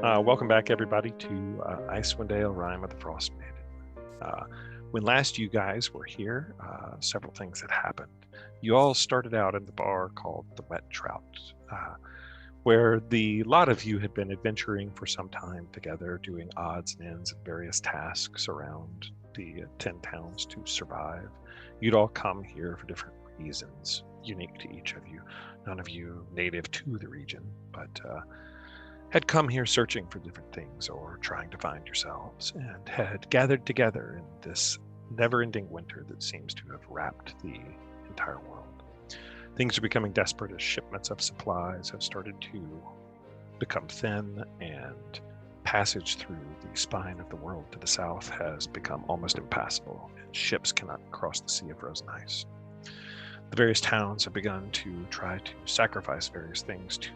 Welcome back, everybody, to Icewind Rime of the Frostmaiden. When last you guys were here, several things had happened. You all started out in the bar called the Wet Trout, where the lot of you had been adventuring for some time together, doing odds and ends and various tasks around the 10 towns to survive. You'd all come here for different reasons, unique to each of you. None of you native to the region, but had come here searching for different things or trying to find yourselves, and had gathered together in this never-ending winter that seems to have wrapped the entire world. Things are becoming desperate as shipments of supplies have started to become thin, and passage through the spine of the world to the south has become almost impassable, and ships cannot cross the sea of frozen ice. The various towns have begun to try to sacrifice various things to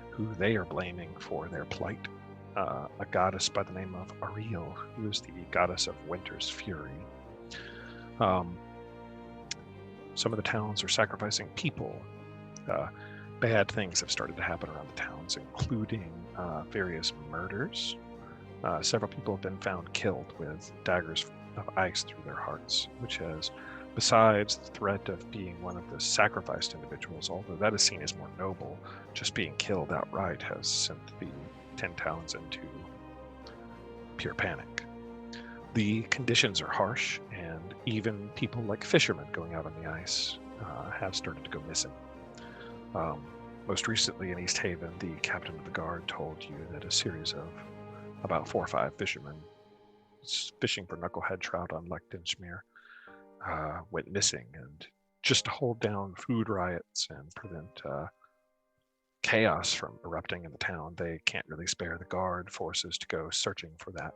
who they are blaming for their plight. A goddess by the name of Ariel, who is the goddess of winter's fury. Some of the towns are sacrificing people. Bad things have started to happen around the towns, including various murders. Several people have been found killed with daggers of ice through their hearts, which has, besides the threat of being one of the sacrificed individuals, although that is seen as more noble, just being killed outright has sent the 10 towns into pure panic. The conditions are harsh, and even people like fishermen going out on the ice have started to go missing. Most recently in East Haven, the captain of the guard told you that a series of about 4 or 5 fishermen fishing for knucklehead trout on Lechtenschmere went missing, and just to hold down food riots and prevent chaos from erupting in the town, they can't really spare the guard forces to go searching for that.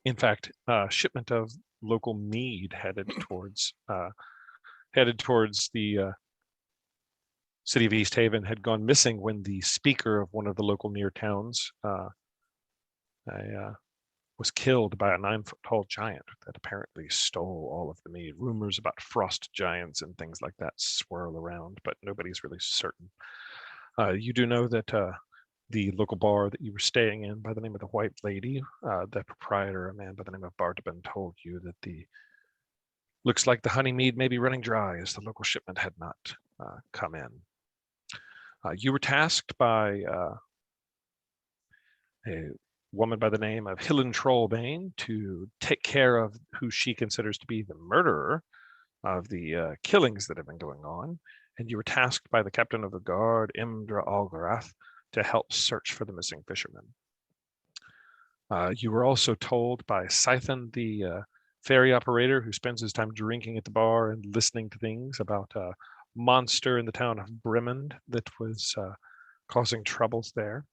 In fact, shipment of local mead headed towards the city of East Haven had gone missing when the speaker of one of the local near towns was killed by a 9-foot-tall giant that apparently stole all of the mead. Rumors about frost giants and things like that swirl around, but nobody's really certain. You do know that the local bar that you were staying in by the name of the White Lady, the proprietor, a man by the name of Bartabin, told you that looks like the honey mead may be running dry, as the local shipment had not come in. You were tasked by a woman by the name of Hillen Trollbane to take care of who she considers to be the murderer of the killings that have been going on, and you were tasked by the captain of the guard, Imdra Algarath, to help search for the missing fishermen. You were also told by Scythen, the ferry operator who spends his time drinking at the bar and listening to things, about a monster in the town of Bremond that was causing troubles there.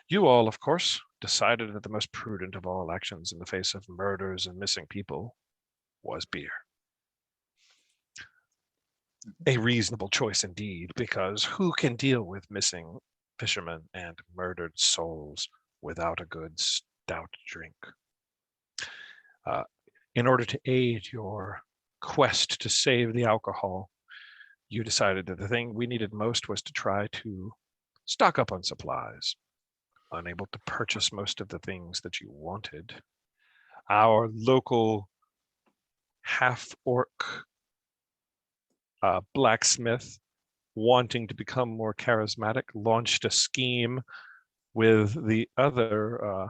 You all, of course, decided that the most prudent of all actions in the face of murders and missing people was beer. A reasonable choice indeed, because who can deal with missing fishermen and murdered souls without a good stout drink? In order to aid your quest to save the alcohol, you decided that the thing we needed most was to try to stock up on supplies. Unable to purchase most of the things that you wanted, our local half-orc blacksmith, wanting to become more charismatic, launched a scheme with the other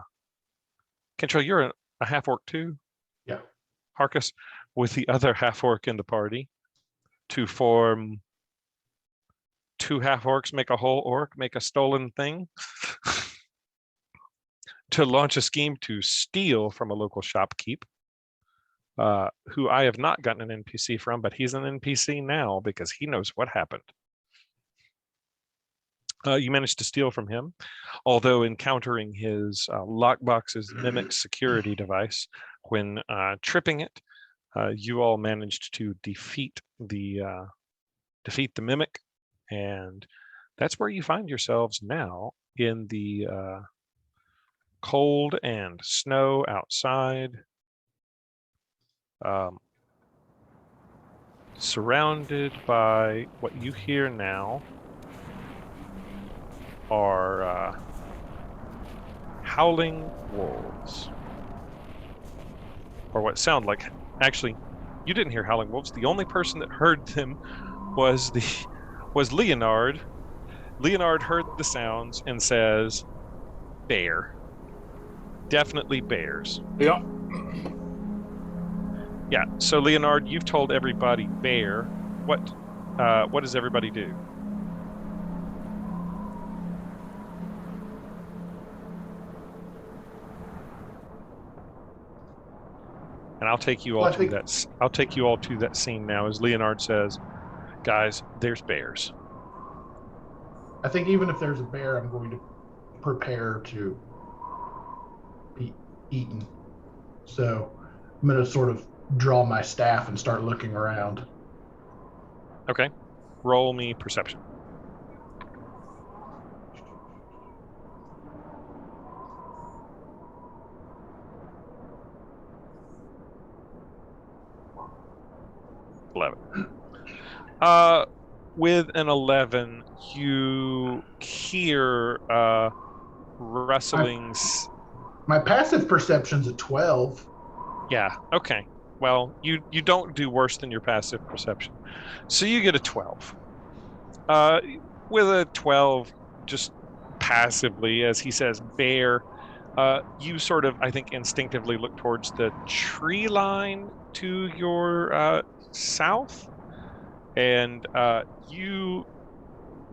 Kentrell, you're a half-orc too? Yeah. Harkus, with the other half-orc in the party, to form 2 half-orcs, make a whole orc, make a stolen thing. To launch a scheme to steal from a local shopkeep, who I have not gotten an NPC from, but he's an NPC now because he knows what happened. You managed to steal from him, although encountering his lockbox's mimic security device, when tripping it, you all managed to defeat the mimic, and that's where you find yourselves now, in the cold and snow outside, surrounded by what you hear now are howling wolves. Or what sound like... Actually, you didn't hear howling wolves. The only person that heard them was Leonard. Leonard heard the sounds and says, bear. Definitely bears. Yeah. Yeah, so Leonard, you've told everybody bear. What does everybody do? And I'll take you all to that. I'll take you all to that scene now, as Leonard says, "Guys, there's bears." I think even if there's a bear, I'm going to prepare to be eaten. So I'm going to sort of draw my staff and start looking around. Okay. Roll me perception. With an 11, you hear rustlings. My passive perception's a 12. Yeah, okay. Well, you don't do worse than your passive perception. So you get a 12. With a 12, just passively, as he says, bear, you sort of, I think, instinctively look towards the tree line to your south. And you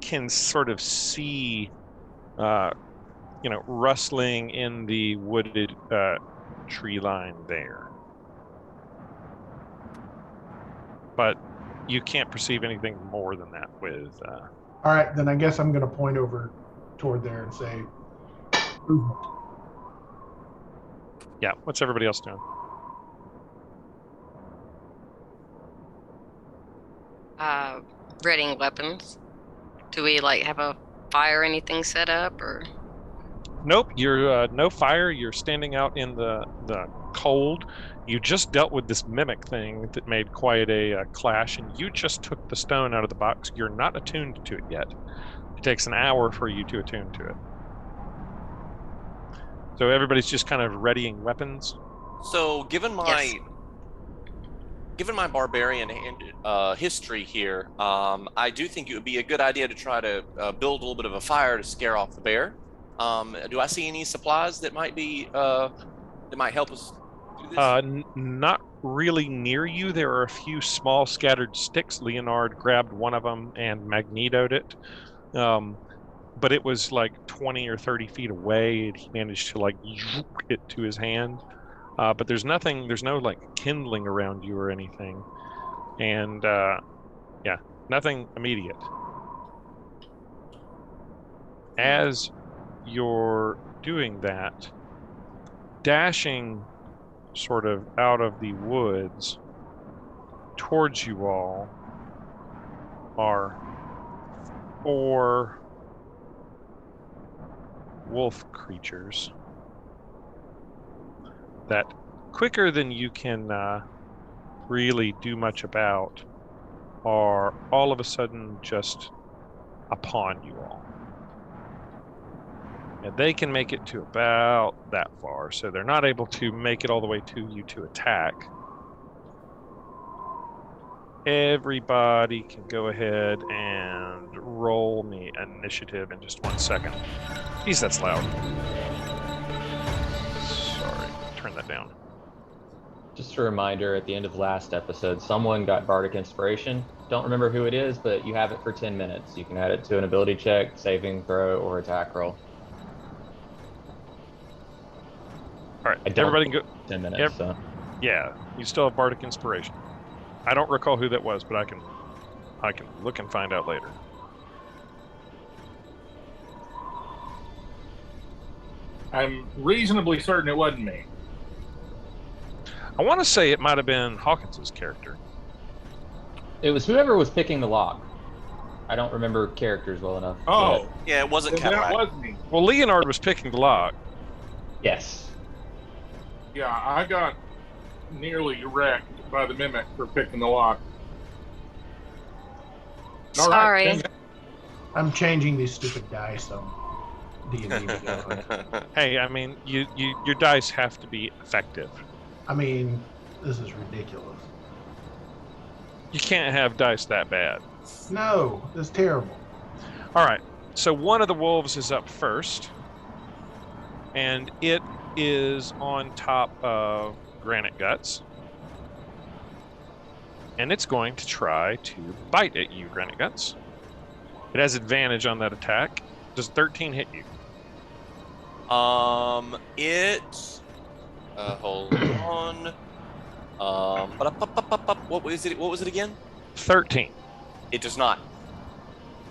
can sort of see, rustling in the wooded tree line there. But you can't perceive anything more than that with... All right, then I guess I'm going to point over toward there and say... movement. Yeah, what's everybody else doing? Readying weapons. Do we have a fire or anything set up, or? Nope, you're no fire. You're standing out in the cold. You just dealt with this mimic thing that made quite a clash, and you just took the stone out of the box. You're not attuned to it yet. It takes an hour for you to attune to it. So everybody's just kind of readying weapons. So given my barbarian history here, I do think it would be a good idea to try to build a little bit of a fire to scare off the bear. Do I see any supplies that might be that might help us do this? Not really near you. There are a few small scattered sticks. Leonard grabbed one of them and magnetoed it. But it was 20 or 30 feet away, and he managed to yoop it to his hand. But there's no kindling around you or anything. And nothing immediate. As you're doing that, dashing sort of out of the woods towards you all are 4 wolf creatures that, quicker than you can really do much about, are all of a sudden just upon you all. And they can make it to about that far, so they're not able to make it all the way to you to attack. Everybody can go ahead and roll me initiative in just 1 second. Jeez, that's loud. Sorry, turn that down. Just a reminder, at the end of last episode, someone got Bardic Inspiration. Don't remember who it is, but you have it for 10 minutes. You can add it to an ability check, saving throw, or attack roll. All right, everybody go. 10 minutes, so. Yeah, you still have Bardic Inspiration. I don't recall who that was, but I can look and find out later. I'm reasonably certain it wasn't me. I want to say it might have been Hawkins's character. It was whoever was picking the lock. I don't remember characters well enough. Oh, Yeah, it wasn't then that Cadillac. was me. Well, Leonard was picking the lock. Yes. Yeah, I got nearly wrecked by the mimic for picking the lock. All Sorry. right, I'm changing these stupid dice. So D&D together. Hey, I mean, your dice have to be effective. I mean, this is ridiculous. You can't have dice that bad. No, it's terrible. All right. So one of the wolves is up first, and it is on top of Granite Guts. And it's going to try to bite at you, Granite Guts. It has advantage on that attack. Does 13 hit you? Hold on. What was it? What was it again? 13. It does not.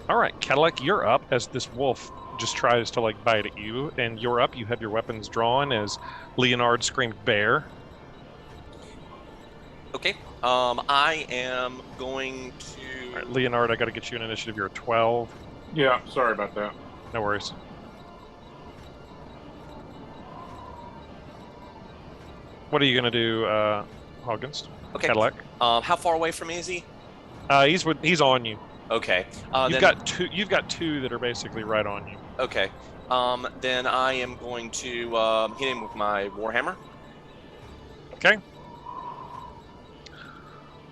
All right, Cadillac, you're up as this wolf just tries to like bite at you, and you're up. You have your weapons drawn as Leonard screamed bear. Okay. I am going to. All right, Leonard, I got to get you an initiative. You're a 12. Yeah, sorry about that. No worries. What are you going to do, Hoggins? Okay. Cadillac? How far away from me is he? He's on you. Okay. You've got two that are basically right on you. Okay. Then I am going to hit him with my warhammer. Okay.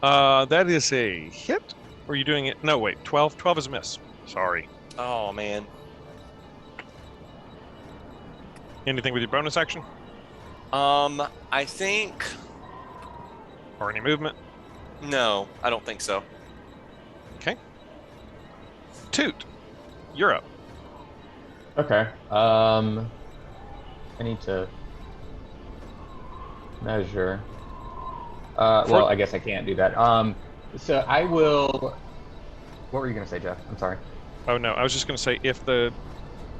That is a hit. Or are you doing it? No, wait. 12. 12 is a miss. Sorry. Oh man. Anything with your bonus action? I think. Or any movement? No, I don't think so. Okay. Toot, you're up. Okay. I need to measure. Well, I guess I can't do that. So I will. What were you gonna say, Jeff? I'm sorry. Oh no, I was just gonna say if the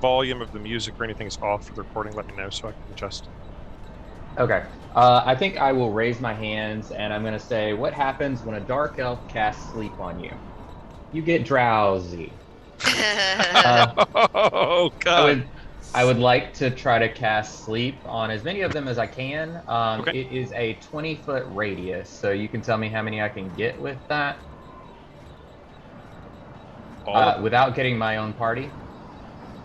volume of the music or anything is off for the recording, let me know so I can adjust. Okay. I think I will raise my hands and I'm gonna say, what happens when a dark elf casts sleep on you? You get drowsy. Oh God! I would like to try to cast sleep on as many of them as I can. Okay. It is a 20-foot radius, so you can tell me how many I can get with that without getting my own party.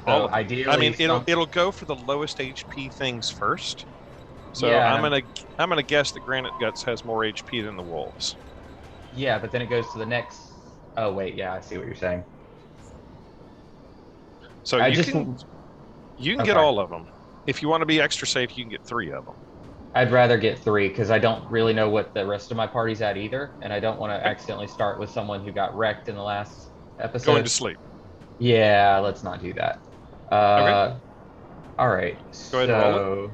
So ideally, I mean, it'll go for the lowest HP things first. So yeah, I'm gonna guess that Granite Guts has more HP than the wolves. Yeah, but then it goes to the next. Oh wait, yeah, I see what you're saying. So you can get all of them. If you want to be extra safe, you can get 3 of them. I'd rather get 3 because I don't really know what the rest of my party's at either, and I don't want to accidentally start with someone who got wrecked in the last episode. Going to sleep. Yeah, let's not do that. Okay. All right. Go ahead and roll it.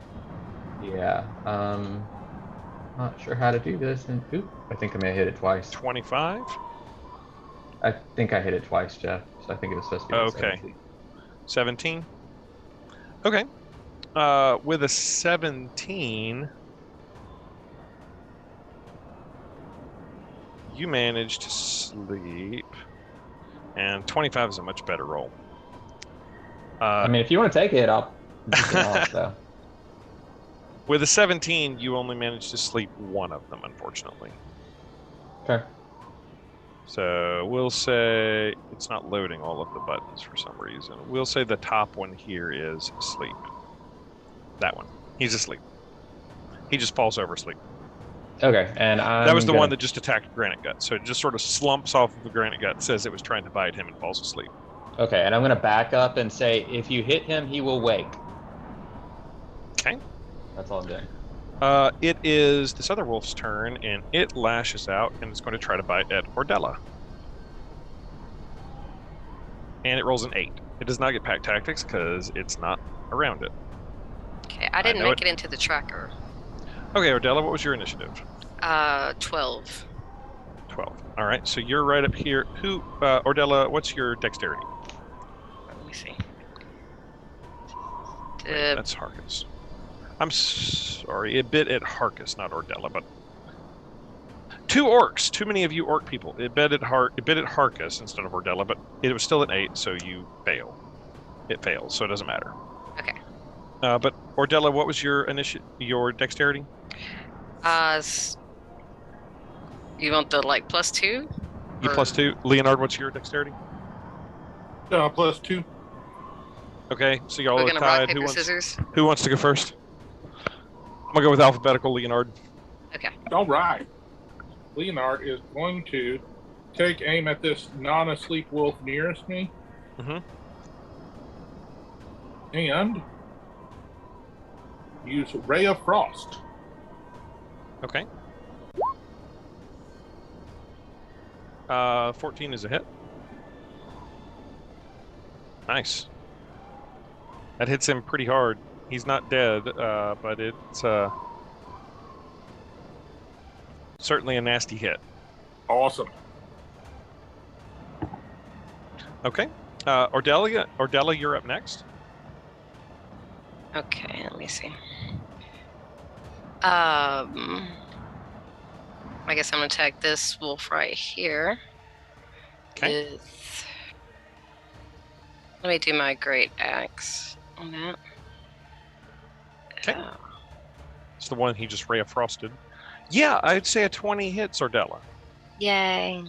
Yeah. Not sure how to do this. And I think I may have hit it twice. 25. I think I hit it twice, Jeff. So I think it was supposed to be. Okay. 17. Okay. With a 17, you managed to sleep, and 25 is a much better roll. I mean, if you want to take it, I'll take it off, though. With a 17, you only managed to sleep 1 of them, unfortunately. Okay. So we'll say it's not loading all of the buttons for some reason. We'll say the top one here is asleep. That one. He's asleep. He just falls over asleep. Okay, and that was the one that just attacked Granite Gut. So it just sort of slumps off of the Granite Gut, says it was trying to bite him, and falls asleep. Okay, and I'm going to back up and say, if you hit him, he will wake. Okay. That's all I'm doing. It is this other wolf's turn, and it lashes out, and it's going to try to bite at Ordella. And it rolls an 8. It does not get pack tactics because it's not around it. Okay, I didn't make it into the tracker. Okay, Ordella, what was your initiative? 12. 12. All right, so you're right up here. Ordella, what's your dexterity? Let me see. Wait, that's Harkus. I'm sorry, it bit at Harkus, not Ordella, but 2 orcs. Too many of you orc people. It bit at Harkus instead of Ordella, but it was still an 8, so you fail. It fails, so it doesn't matter. Okay. But Ordella, what was your dexterity? You want the +2? You +2. Leonard, what's your dexterity? +2. Okay, so y'all We're are gonna rock, tied. paper, scissors. Who wants to go first? I'm gonna go with alphabetical, Leonard. Okay. All right. Leonard is going to take aim at this non-asleep wolf nearest me. Mm-hmm. And use Ray of Frost. Okay. 14 is a hit. Nice. That hits him pretty hard. He's not dead, but it's certainly a nasty hit. Awesome. Okay. Ordella, you're up next. Okay, let me see. I guess I'm gonna attack this wolf right here. Okay. Let me do my great axe on that. Okay. It's the one he just Ray of Frosted. Yeah, I'd say a 20 hits Ordella. Yay.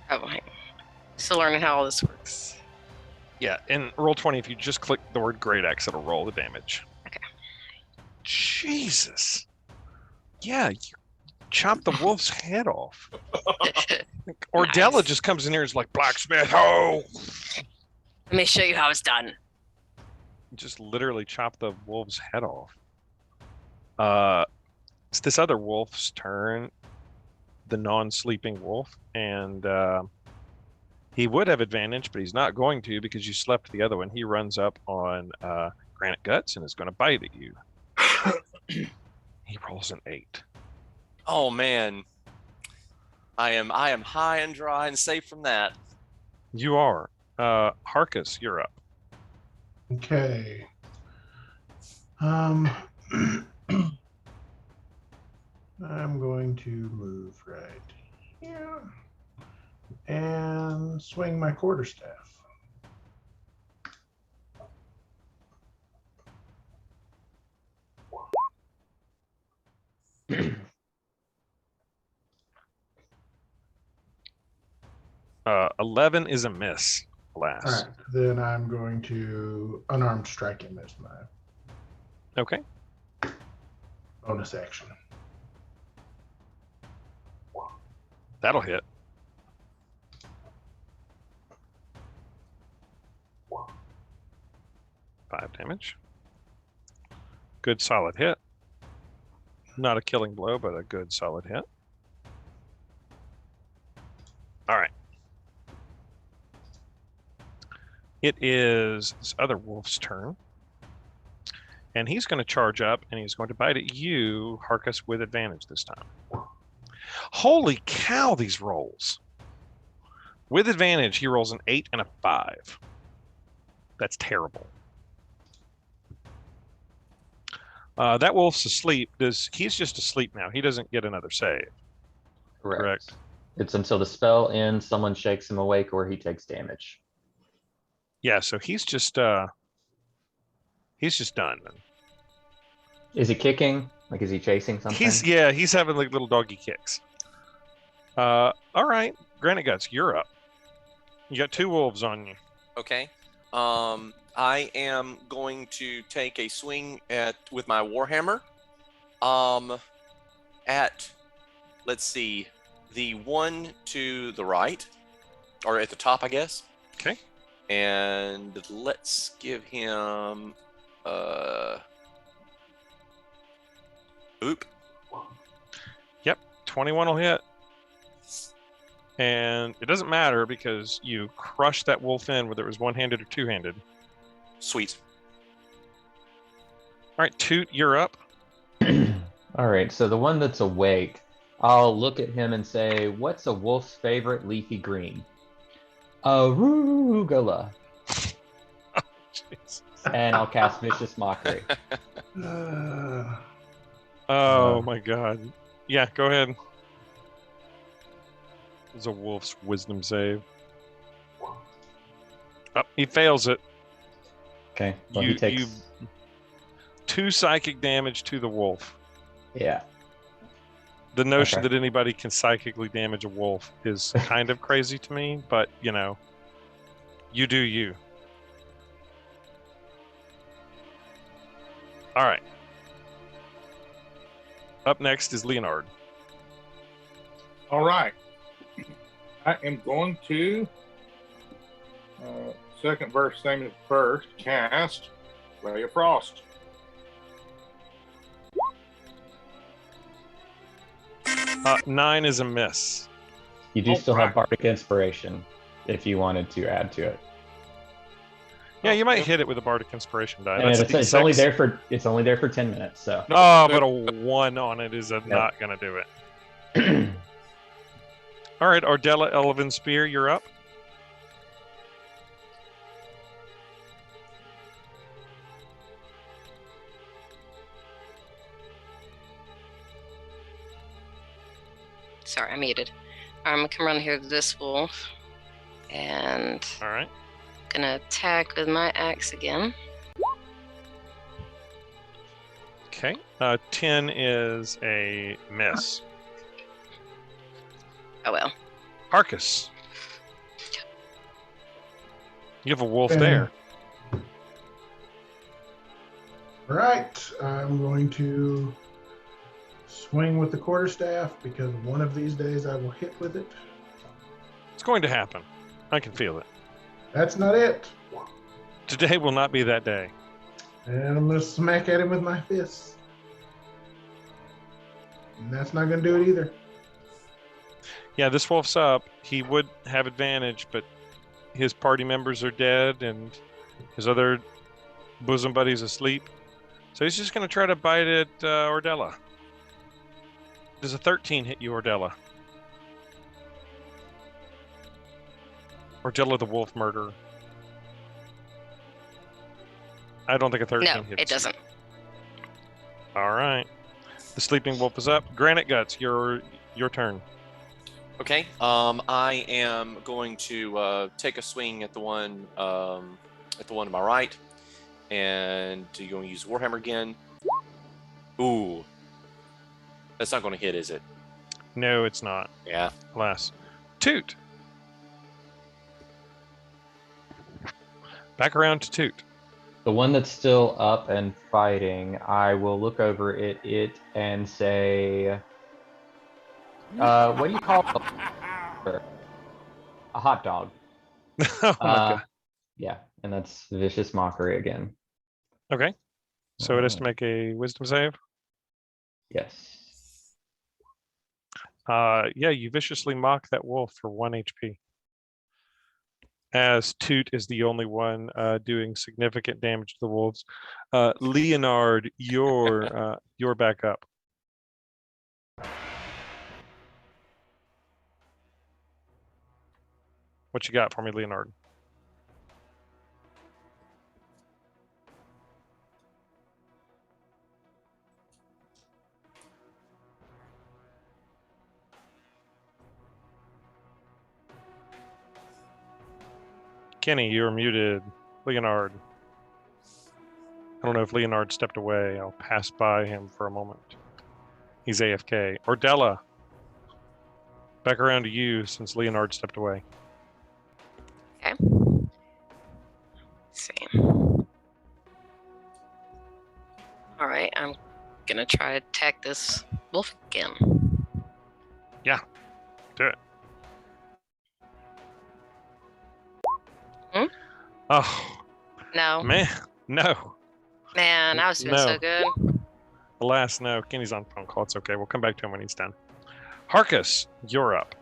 Oh, wait. Still learning how all this works. Yeah, in roll 20, if you just click the word Great Axe, it'll roll the damage. Okay. Jesus. Yeah, you chop the wolf's head off. Ordella Nice. just comes in here and is like, blacksmith, ho! Let me show you how it's done. Just literally chop the wolf's head off. It's this other wolf's turn, the non-sleeping wolf, and he would have advantage, but he's not going to because you slept the other one. He runs up on Granite Guts and is going to bite at you. He rolls an 8. Oh man, I am high and dry and safe from that. You are. Harkus, you're up. Okay. I'm going to move right here and swing my quarterstaff. 11 is a miss, alas. All right, then I'm going to unarmed strike him as my Okay. bonus action. That'll hit. Five damage. Good solid hit. Not a killing blow, but a good solid hit. All right. It is this other wolf's turn. And he's going to charge up and he's going to bite at you, Harkus, with advantage this time. Holy cow, these rolls. With advantage, he rolls an 8 and a 5. That's terrible. That wolf's asleep. He's just asleep now. He doesn't get another save. Correct. It's until the spell ends, someone shakes him awake, or he takes damage. Yeah, so he's just done. Then. Is he kicking? Like, is he chasing something? He's having like little doggy kicks. All right, Granite Guts, you're up. You got 2 wolves on you. Okay. I am going to take a swing with my warhammer. At, let's see, the one to the right, or at the top, I guess. Okay. And let's give him oop. Yep, 21 will hit. And it doesn't matter because you crushed that wolf in, whether it was one-handed or two-handed. Sweet. All right, Toot, you're up. All right, so the one that's awake, I'll look at him and say, what's a wolf's favorite leafy green? Arugula. Jesus. And I'll cast Vicious Mockery. Oh my god. Yeah, go ahead. It's a wolf's wisdom save. Oh, he fails it. Okay, well, he takes... 2 psychic damage to the wolf. Yeah. The notion that anybody can psychically damage a wolf is kind of crazy to me, but, you know. You do you. All right. Up next is Leonard. All right. I am going to second verse, same as first, cast Ray of Frost. Nine is a miss. You do still right. have Bardic Inspiration if you wanted to add to it. Yeah, you might hit it with a Bardic Inspiration die. And That's a it's only D6. there for 10 minutes. So Oh, but a 1 on it is not going to do it. All right, Ardella Elven Spear, you're up. Sorry, I muted. I'm gonna come around here to this wolf, and All right. gonna attack with my axe again. Okay. 10 is a miss. Oh well. Arcus. You have a wolf Okay. there. All right, I'm going to swing with the quarterstaff because one of these days I will hit with it. It's going to happen. I can feel it. That's not it. Today will not be that day. And I'm going to smack at him with my fists. And that's not going to do it either. Yeah, this wolf's up. He would have advantage, but his party members are dead and his other bosom buddy's asleep. So he's just going to try to bite at Ordella. Does a 13 hit you, Ordella? Ordella the wolf murderer. I don't think a 13 No, hits. it doesn't. All right. The sleeping wolf is up. Granite Guts, your turn. Okay. I am going to take a swing at the one to my right, and you're going to use Warhammer again. Ooh, that's not going to hit, is it? No, it's not. Yeah. Alas. Toot. Back around to Toot. the one that's still up and fighting, I will look over at it and say, what do you call a hot dog? Oh my God. Yeah, and that's vicious mockery again. Okay. So it has to make a wisdom save. Yes. Yeah, you viciously mock that wolf for 1 HP. As Toot is the only one doing significant damage to the wolves. Leonard, you're back up. What you got for me, Leonard? Kenny, you're muted. Leonard. I don't know if Leonard stepped away. I'll pass by him for a moment. He's AFK. Ordella. Back around to you since Leonard stepped away. Okay. Let's see. All right, I'm gonna try to attack this wolf again. Yeah, do it. Hmm? Oh, No, man, no. man, I was doing No. so good. Alas, no. Kenny's on phone call. It's okay. We'll come back to him when he's done. Harkus, you're up.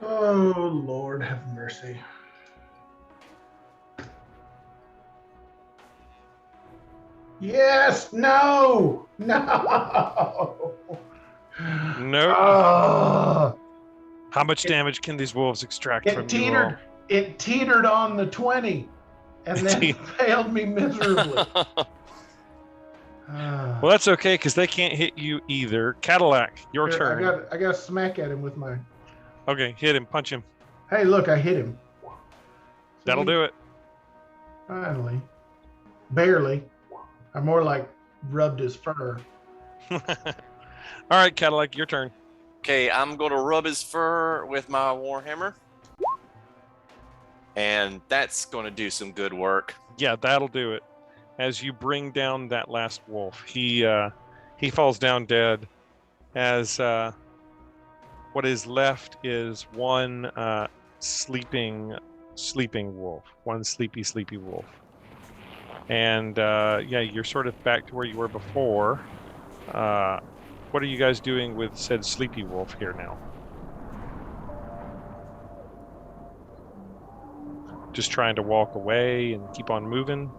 Oh, Lord, have mercy. Yes, no, no. No. Oh, How much damage can these wolves extract from it you all? teetered. It teetered on the 20, and then failed me miserably. Ah. Well, that's okay because they can't hit you either. Cadillac, your Here, turn. I got to smack at him with my. Okay, hit him, punch him. Hey, look, I hit him. That'll do it. Finally, barely. I more like rubbed his fur. All right, Cadillac, your turn. Okay, I'm going to rub his fur with my Warhammer. and that's going to do some good work. Yeah, that'll do it. As you bring down that last wolf, he falls down dead. As what is left is one sleeping wolf, one sleepy wolf. And yeah, you're sort of back to where you were before. What are you guys doing with said sleepy wolf here now? Just trying to walk away and keep on moving?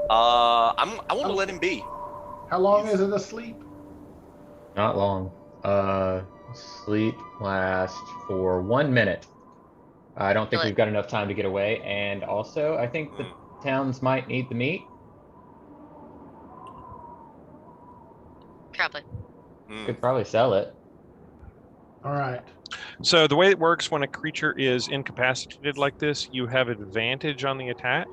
I want to let him be. How long is it asleep? Not long. Sleep lasts for 1 minute. I don't think we've got enough time to get away, and also I think the towns might need the meat. Probably. Could probably sell it. All right. So the way it works when a creature is incapacitated like this, you have advantage on the attack,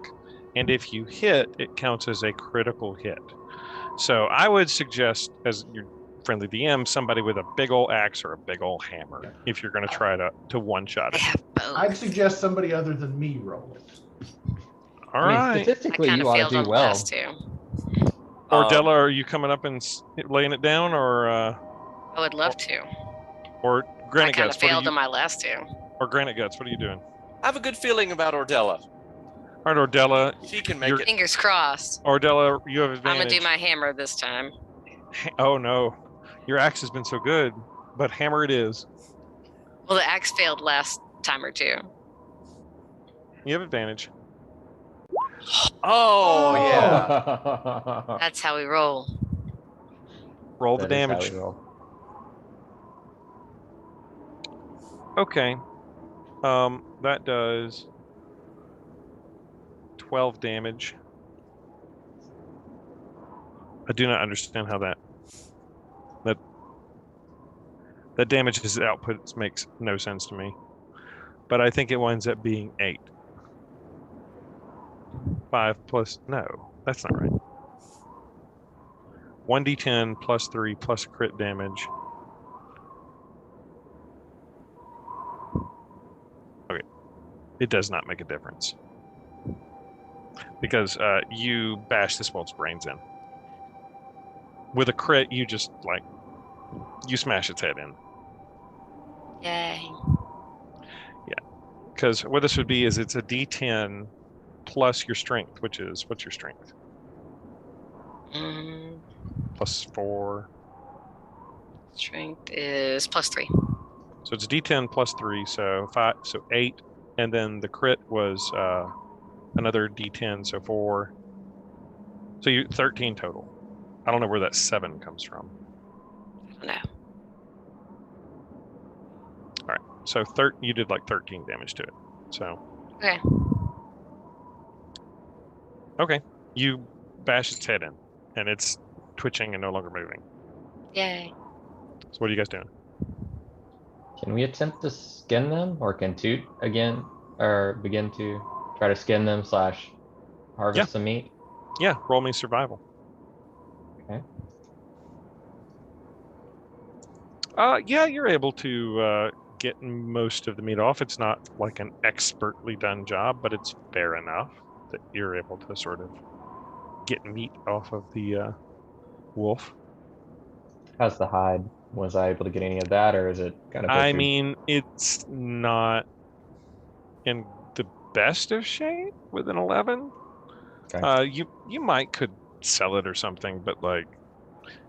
and if you hit, it counts as a critical hit. So I would suggest, as your friendly DM, somebody with a big old axe or a big old hammer, if you're going to try to one-shot I it. have both. I'd suggest somebody other than me roll it. All I mean, right. statistically, I kind you of ought failed to on do the well. last two. Ordella, are you coming up and laying it down, or I would love to. or I Granite kind Guts? of failed on my last two. Or Granite Guts, what are you doing? I have a good feeling about Ordella. All right, Ordella. She can make it. Fingers crossed. Ordella, you have I'm advantage. gonna do my hammer this time. Oh no, your axe has been so good, but hammer it is. Well, the axe failed last time or two. You have advantage. Oh, yeah. That's how we roll. Roll the That is how damage. we roll. Okay. That does 12 damage. I do not understand how that damage's output makes no sense to me. But I think it winds up being 8. 5 plus, no, that's not right. 1d10 plus 3 plus crit damage. Okay, it does not make a difference. Because you bash this wolf's brains in. With a crit, you just, like, you smash its head in. Yay. Because what this would be is it's a d10 plus your strength, which is, what's your strength? Plus 4. Strength is plus 3. So it's d10 plus 3, so 5, so 8, and then the crit was another d10, so 4. So you 13 total. I don't know where that 7 comes from. No. All right, so you did like 13 damage to it. So Okay. okay, you bash its head in, and it's twitching and no longer moving. Yay. So what are you guys doing? Can we attempt to skin them, or can Toot again, or begin to try to skin them / harvest some meat? Yeah, roll me survival. Okay. Yeah, you're able to get most of the meat off. It's not like an expertly done job, but it's fair enough that you're able to sort of get meat off of the wolf. How's the hide? Was I able to get any of that, or is it kind of? I mean, it's not in the best of shape with an 11. Okay. You might could sell it or something, but like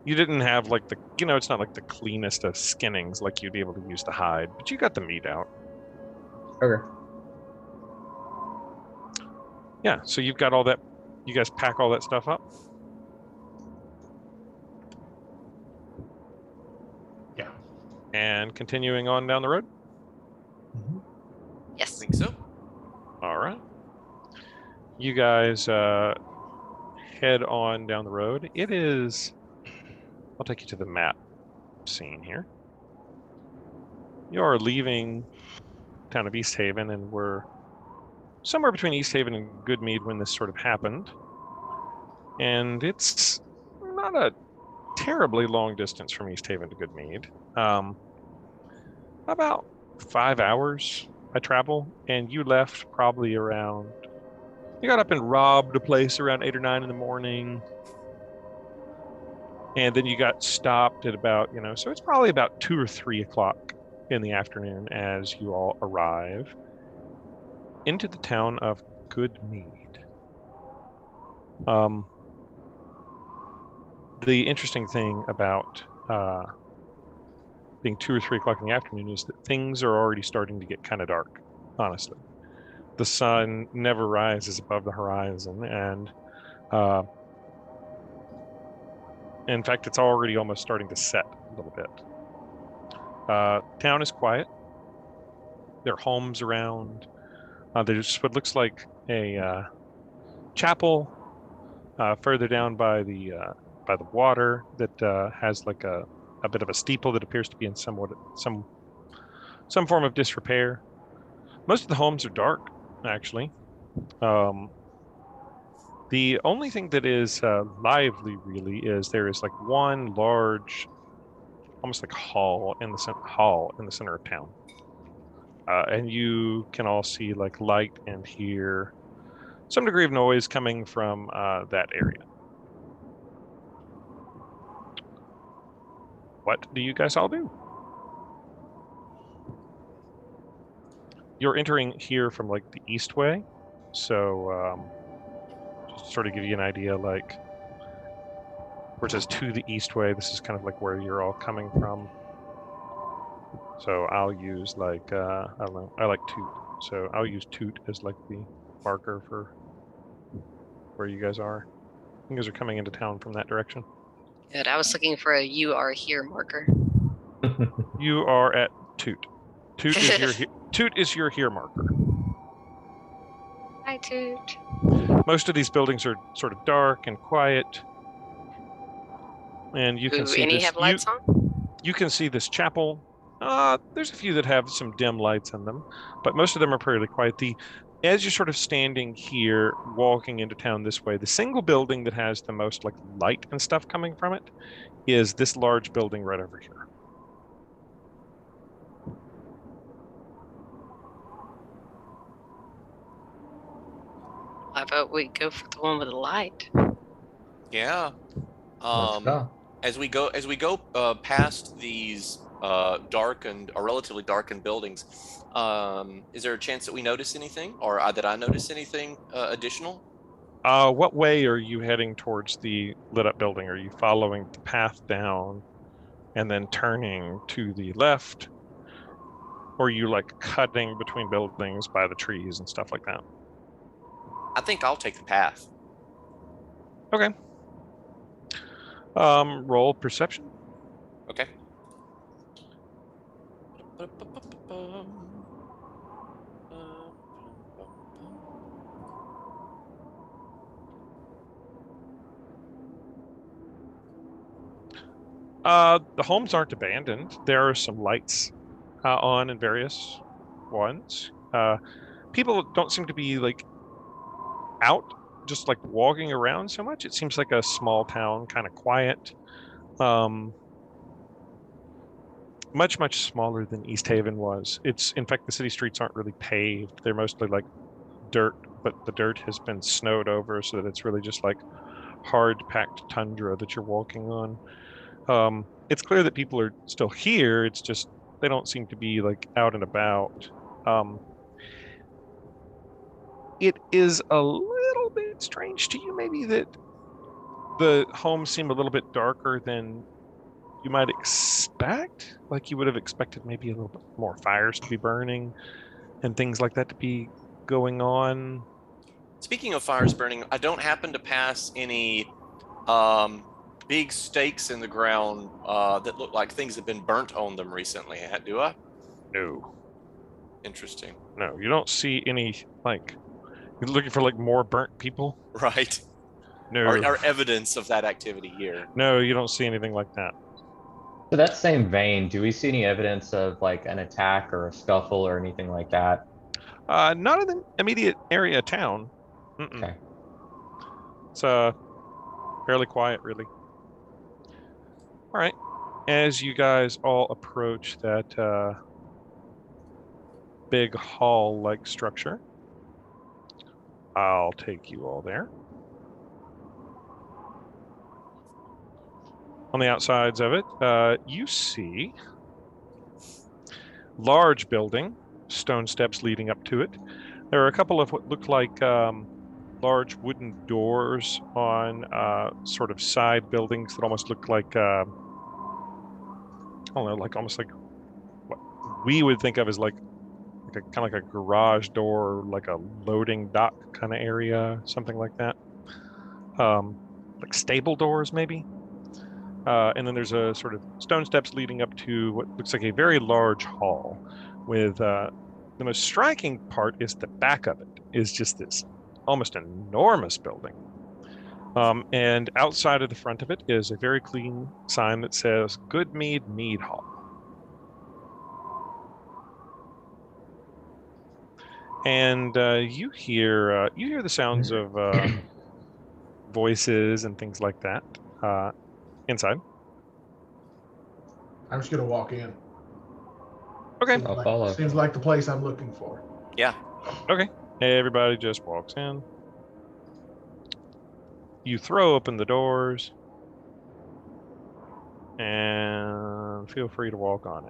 you didn't have like the, it's not like the cleanest of skinnings like you'd be able to use the hide, but you got the meat out. Okay. Yeah, so you've got all that. You guys pack all that stuff up? Yeah. And continuing on down the road? Mhm. I Yes. think so. All right. You guys head on down the road. It is, I'll take you to the map scene here. You are leaving town of East Haven, and we're somewhere between East Haven and Goodmead when this sort of happened. And it's not a terribly long distance from East Haven to Goodmead. About 5 hours travel, and you left probably around. You got up and robbed a place around 8 or 9 in the morning, and then you got stopped at about, so it's probably about 2 or 3 o'clock in the afternoon as you all arrive into the town of Goodmead. The interesting thing about being 2 or 3 o'clock in the afternoon is that things are already starting to get kind of dark, honestly. The sun never rises above the horizon, and in fact, it's already almost starting to set a little bit. Town is quiet. There are homes around. There's what looks like a chapel further down by the water that has like a bit of a steeple that appears to be in some form of disrepair. Most of the homes are dark, actually. The only thing that is lively, really, is there is like one large, almost like hall in the center of town, and you can all see like light and hear some degree of noise coming from that area. What do you guys all do? You're entering here from like the east way, so just to sort of give you an idea, like where it says to the east way, this is kind of like where you're all coming from. So I'll use like I don't know, I like Toot, so I'll use Toot as like the marker for where you guys are. You guys are coming into town from that direction. Good. I was looking for a "you are here" marker. You are at Toot. Toot is your here marker. Hi, Toot. Most of these buildings are sort of dark and quiet, and you can see any this. have lights on? You can see this chapel. There's a few that have some dim lights in them, but most of them are fairly quiet. As you're sort of standing here, walking into town this way, the single building that has the most like light and stuff coming from it is this large building right over here. I vote we go for the one with the light. Yeah. Let's go. As we go past these relatively darkened buildings, is there a chance that we notice anything, or that I notice anything additional? What way are you heading towards the lit up building? Are you following the path down and then turning to the left? Or are you like cutting between buildings by the trees and stuff like that? I think I'll take the path. Okay. Roll perception. Okay. The homes aren't abandoned. There are some lights on in various ones. People don't seem to be like out, just like walking around so much. It seems like a small town, kind of quiet. Much smaller than East Haven was. In fact, the city streets aren't really paved. They're mostly like dirt, but the dirt has been snowed over so that it's really just like hard packed tundra that you're walking on. It's clear that people are still here. It's just they don't seem to be like out and about. It is a little bit strange to you maybe that the homes seem a little bit darker than you might expect. Like you would have expected maybe a little bit more fires to be burning and things like that to be going on. Speaking of fires burning, I don't happen to pass any big stakes in the ground that look like things have been burnt on them recently, do I? No. Interesting. No, you don't see any, like, you're looking for like more burnt people? Right. No. Or evidence of that activity here. No, you don't see anything like that. So that same vein, do we see any evidence of like an attack or a scuffle or anything like that? Not in the immediate area of town. Okay. It's fairly quiet, really. All right. As you guys all approach that big hall-like structure. I'll take you all there. On the outsides of it, you see large building, stone steps leading up to it. There are a couple of what look like large wooden doors on sort of side buildings that almost look like, I don't know, like almost like what we would think of as like a kind of like a garage door, like a loading dock kind of area, something like that. Like stable doors, maybe. And then there's a sort of stone steps leading up to what looks like a very large hall with the most striking part is the back of it is just this almost enormous building. And outside of the front of it is a very clean sign that says Good Mead Mead Hall. And you hear the sounds of voices and things like that inside. I'm just gonna walk in. Okay. I'll follow. Seems like the place I'm looking for. Yeah. Okay. Everybody just walks in. You throw open the doors and feel free to walk on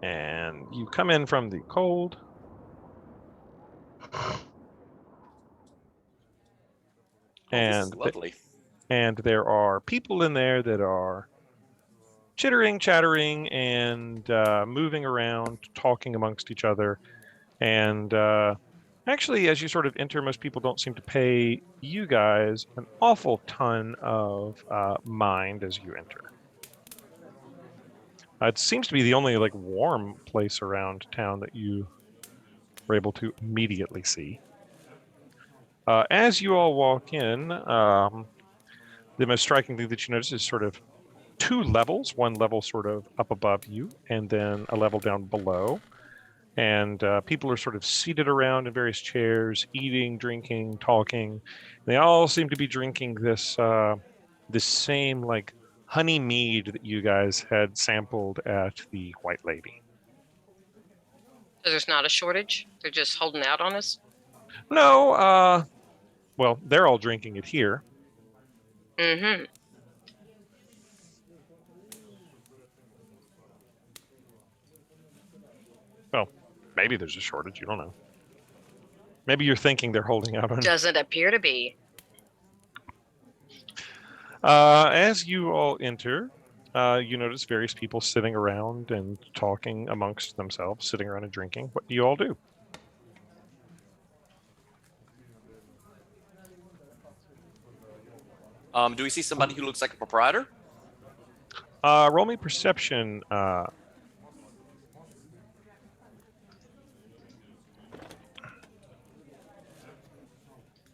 in. And you come in from the cold. This is lovely. And there are people in there that are chittering, chattering, and moving around, talking amongst each other. And actually, as you sort of enter, most people don't seem to pay you guys an awful ton of mind as you enter. It seems to be the only like warm place around town that you were able to immediately see. As you all walk in, the most striking thing that you notice is sort of two levels, one level sort of up above you and then a level down below. And people are sort of seated around in various chairs, eating, drinking, talking. They all seem to be drinking this same like honey mead that you guys had sampled at the White Lady. So there's not a shortage? They're just holding out on us? No, well, they're all drinking it here. Mm-hmm. Well, maybe there's a shortage. You don't know. Maybe you're thinking they're holding out on. Doesn't appear to be. As you all enter, you notice various people sitting around and talking amongst themselves, sitting around and drinking. What do you all do? Do we see somebody who looks like a proprietor? Roll me perception.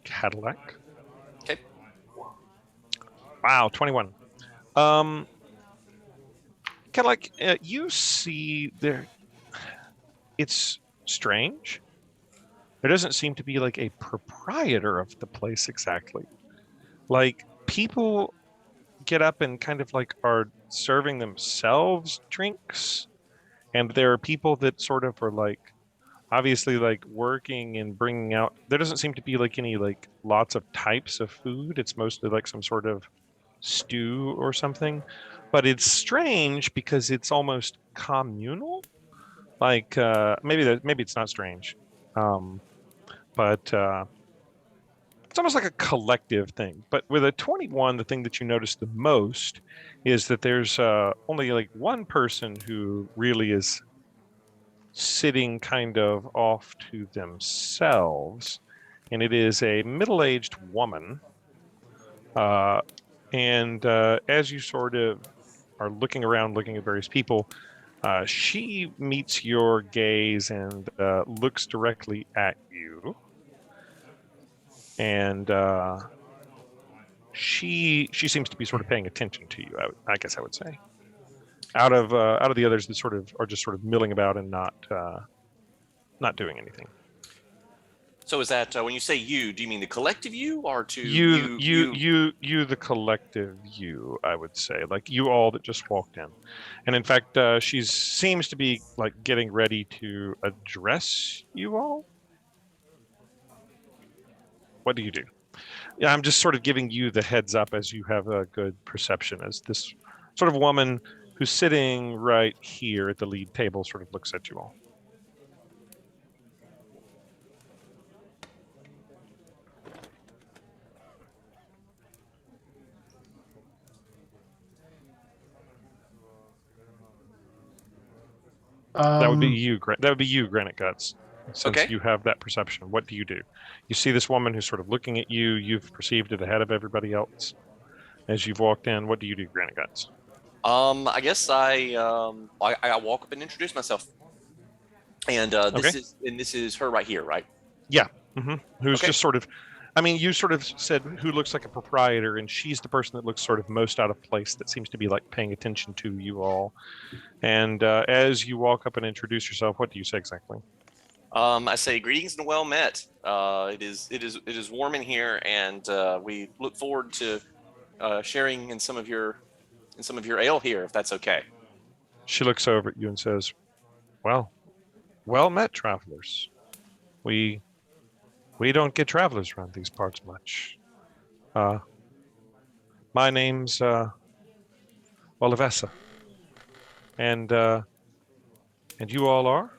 Cadillac. Okay. Wow, 21. Cadillac, you see there. It's strange. There doesn't seem to be like a proprietor of the place exactly. Like people get up and kind of like are serving themselves drinks, and there are people that sort of are like obviously like working and bringing out. There doesn't seem to be like any like lots of types of food. It's mostly like some sort of stew or something, but it's strange because it's almost communal. Like maybe it's not strange, but it's almost like a collective thing. But with a 21, the thing that you notice the most is that there's only like one person who really is sitting kind of off to themselves, and it is a middle-aged woman. And as you sort of are looking around, looking at various people, she meets your gaze and looks directly at you. And she seems to be sort of paying attention to you. I guess I would say, out of the others that sort of are just sort of milling about and not doing anything. So is that when you say you, do you mean the collective you, or to you, the collective you? I would say, like you all that just walked in, and in fact, she seems to be like getting ready to address you all. What do you do? Yeah, I'm just sort of giving you the heads up as you have a good perception as this sort of woman who's sitting right here at the lead table sort of looks at you all. That would be you. That would be you, Granite Guts. Since you have that perception, what do? You see this woman who's sort of looking at you. You've perceived it ahead of everybody else as you've walked in. What do you do, Granite Guts? I guess I walk up and introduce myself, and this is her right here, right? Yeah. Who's just sort of, I mean, you sort of said who looks like a proprietor, and she's the person that looks sort of most out of place, that seems to be like paying attention to you all. And as you walk up and introduce yourself, what do you say exactly? I say greetings and well met. It is warm in here, and we look forward to sharing in some of your ale here, if that's okay. She looks over at you and says, well met, travelers. We don't get travelers around these parts much. My name's Olivessa, and you all are?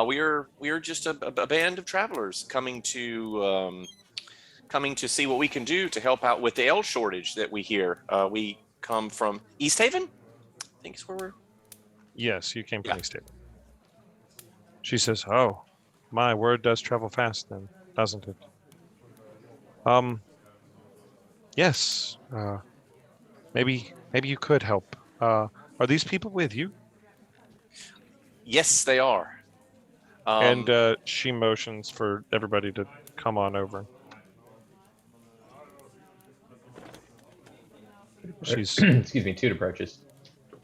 We are just a band of travelers coming to see what we can do to help out with the ale shortage that we hear. We come from East Haven, I think is where we're. Yes, you came from East Haven. She says, "Oh, my word does travel fast, then, doesn't it?" Yes. Maybe you could help. Are these people with you? Yes, they are. And she motions for everybody to come on over. She's excuse me, 2 approaches.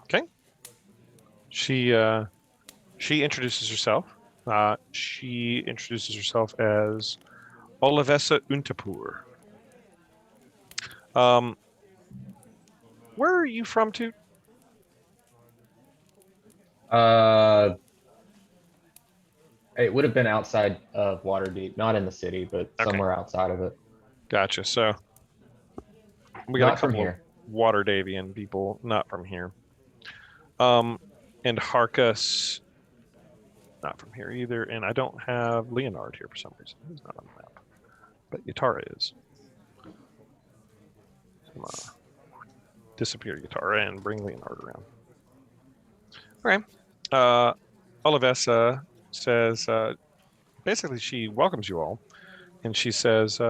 Okay. She introduces herself. She introduces herself as Olivessa Untapur. Where are you from, too? It would have been outside of Waterdeep, not in the city, but somewhere outside of it. Gotcha. So we got Not a couple from of Waterdavian people, not from here. And Harkus, not from here either. And I don't have Leonard here for some reason. He's not on the map, but Yatara is. Disappear Yatara and bring Leonard around. Okay. Olivessa says, basically she welcomes you all, and she says,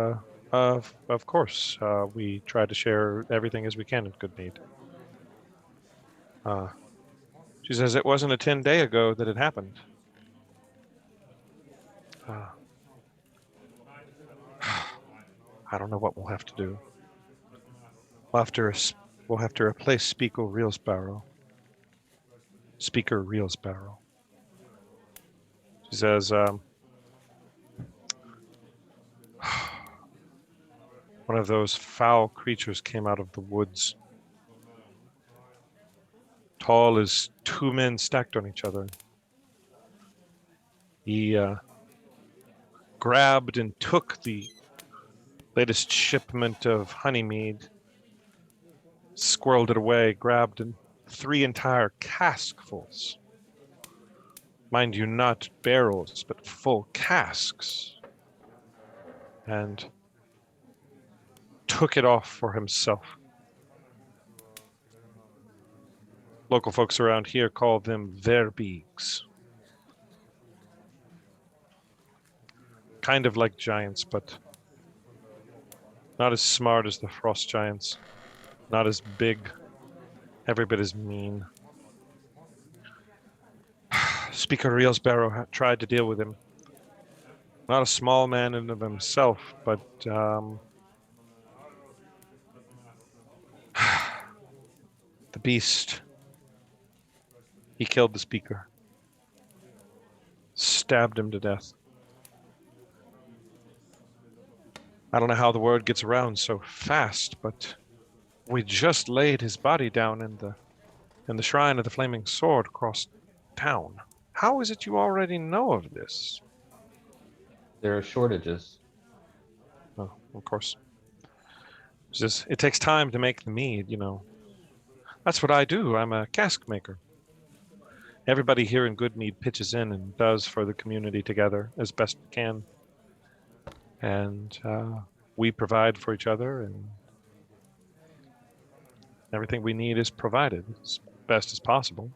of course, we try to share everything as we can in good need. She says it wasn't a 10-day ago that it happened. I don't know what we'll have to do. We'll have to replace Speaker Reelsparrow. She says, one of those foul creatures came out of the woods. Tall as 2 men stacked on each other. He grabbed and took the latest shipment of honeymead, squirreled it away, grabbed 3 entire caskfuls. Mind you, not barrels, but full casks. And took it off for himself. Local folks around here call them verbeegs. Kind of like giants, but not as smart as the frost giants. Not as big. Every bit as mean. Speaker Reelsparrow tried to deal with him. Not a small man in of himself, but the beast. He killed the speaker. stabbed him to death. I don't know how the word gets around so fast, but we just laid his body down in the shrine of the Flaming Sword across town. How is it you already know of this? There are shortages. Oh, of course. It takes time to make the mead, you know. That's what I do. I'm a cask maker. Everybody here in Goodmead pitches in and does for the community together as best we can. And we provide for each other, and everything we need is provided as best as possible.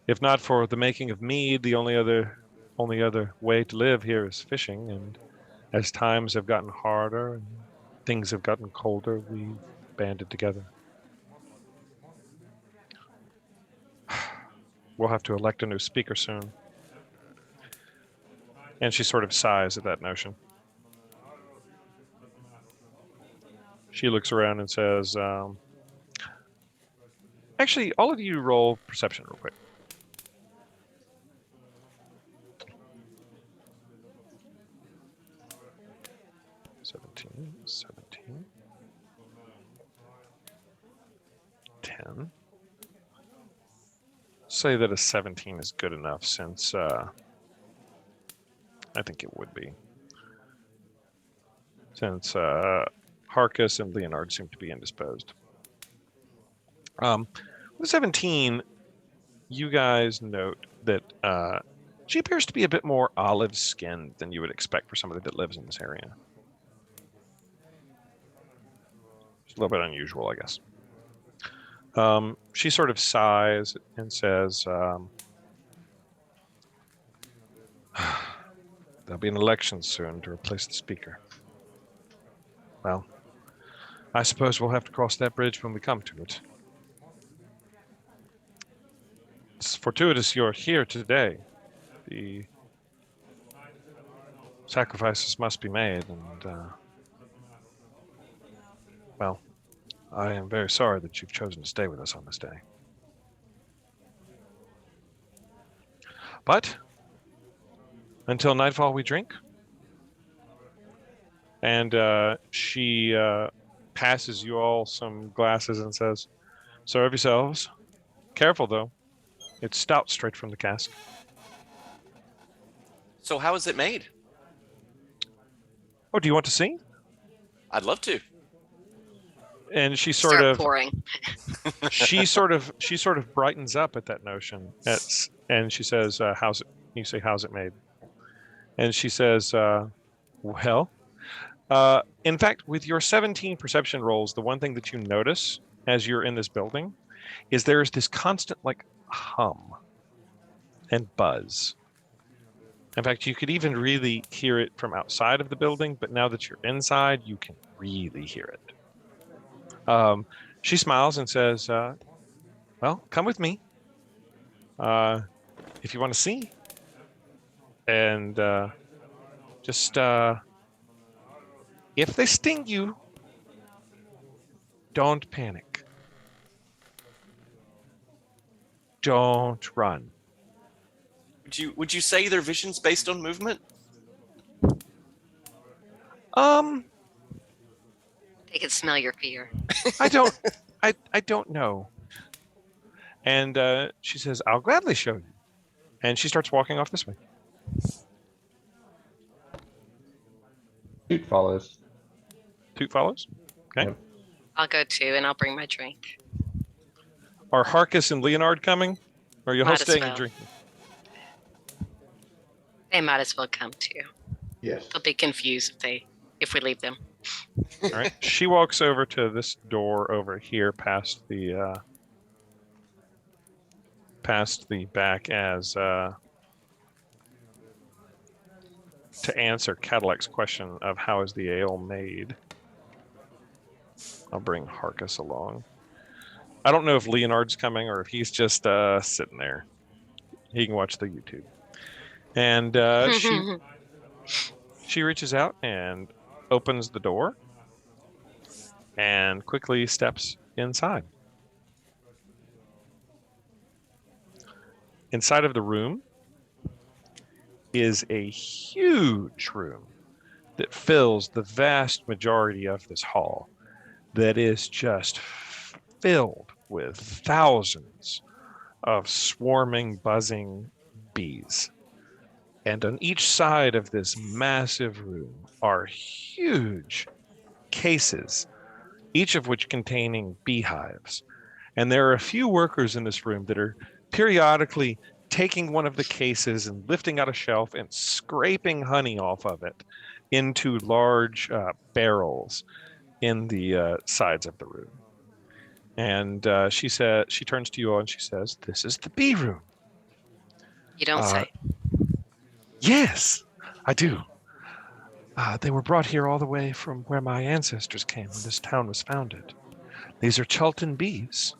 If not for the making of mead, the only other way to live here is fishing. And as times have gotten harder and things have gotten colder, we've banded together. We'll have to elect a new speaker soon. And she sort of sighs at that notion. She looks around and says, actually, all of you roll perception real quick. Seventeen. 10. Say that a 17 is good enough, since I think it would be. Since Harkus and Leonard seem to be indisposed. With 17, you guys note that she appears to be a bit more olive-skinned than you would expect for somebody that lives in this area. It's a little bit unusual, I guess. She sort of sighs and says, there'll be an election soon to replace the speaker. Well, I suppose we'll have to cross that bridge when we come to it. It's fortuitous you're here today. The sacrifices must be made, and, well, I am very sorry that you've chosen to stay with us on this day. But until nightfall we drink. And she passes you all some glasses and says, serve yourselves. Careful, though. It's stout straight from the cask. So how is it made? Oh, do you want to see? I'd love to. And she Start pouring. she sort of brightens up at that notion. And she says, how's it? You say, how's it made? And she says, well, in fact, with your 17 perception rolls, the one thing that you notice as you're in this building is there's this constant like hum and buzz. In fact, you could even really hear it from outside of the building, but now that you're inside, you can really hear it. She smiles and says, well, come with me if you want to see. And just if they sting you, don't panic. Don't run. Would you say their vision's based on movement? They can smell your fear. I don't know. And she says, I'll gladly show you. And she starts walking off this way. Toot follows. Toot follows? Okay. Yep. I'll go too, and I'll bring my drink. Are Harkus and Leonard coming? Or are you all Might as staying well. and drinking? They might as well come too. Yes. They'll be confused if we leave them. All right. She walks over to this door over here past the back as to answer Cadillac's question of how is the ale made. I'll bring Harkus along. I don't know if Leonard's coming or if he's just sitting there. He can watch the YouTube. And she reaches out and opens the door and quickly steps inside. Inside of the room is a huge room that fills the vast majority of this hall, that is just filled with thousands of swarming, buzzing bees. And on each side of this massive room are huge cases, each of which containing beehives. And there are a few workers in this room that are periodically taking one of the cases and lifting out a shelf and scraping honey off of it into large barrels in the sides of the room. And she turns to you all and she says, "This is the bee room." You don't say. Yes, I do. They were brought here all the way from where my ancestors came when this town was founded. These are Chultan bees,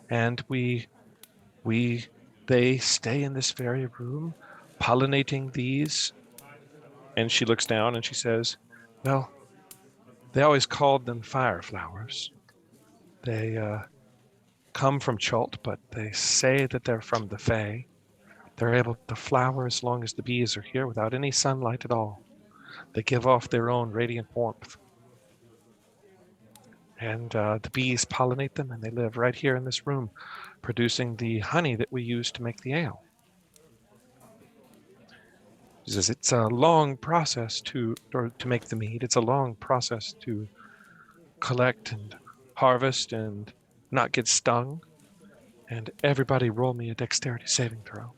and they stay in this very room, pollinating these. And she looks down and she says, "Well, they always called them fire flowers. They come from Chult, but they say that they're from the Fae. They're able to flower as long as the bees are here without any sunlight at all. They give off their own radiant warmth. And the bees pollinate them, and they live right here in this room, producing the honey that we use to make the ale." She says it's a long process to make the mead. It's a long process to collect and harvest and not get stung. And everybody roll me a dexterity saving throw.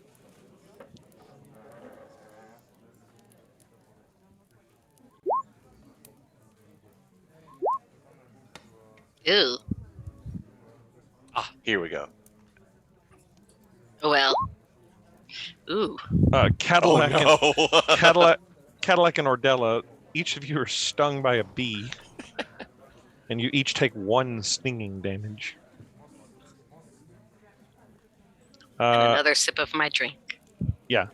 Ew. Here we go. Oh, well. Ooh. Cadillac, Oh, no. Cadillac and Ordella, each of you are stung by a bee, and you each take 1 stinging damage. And another sip of my drink. Yeah.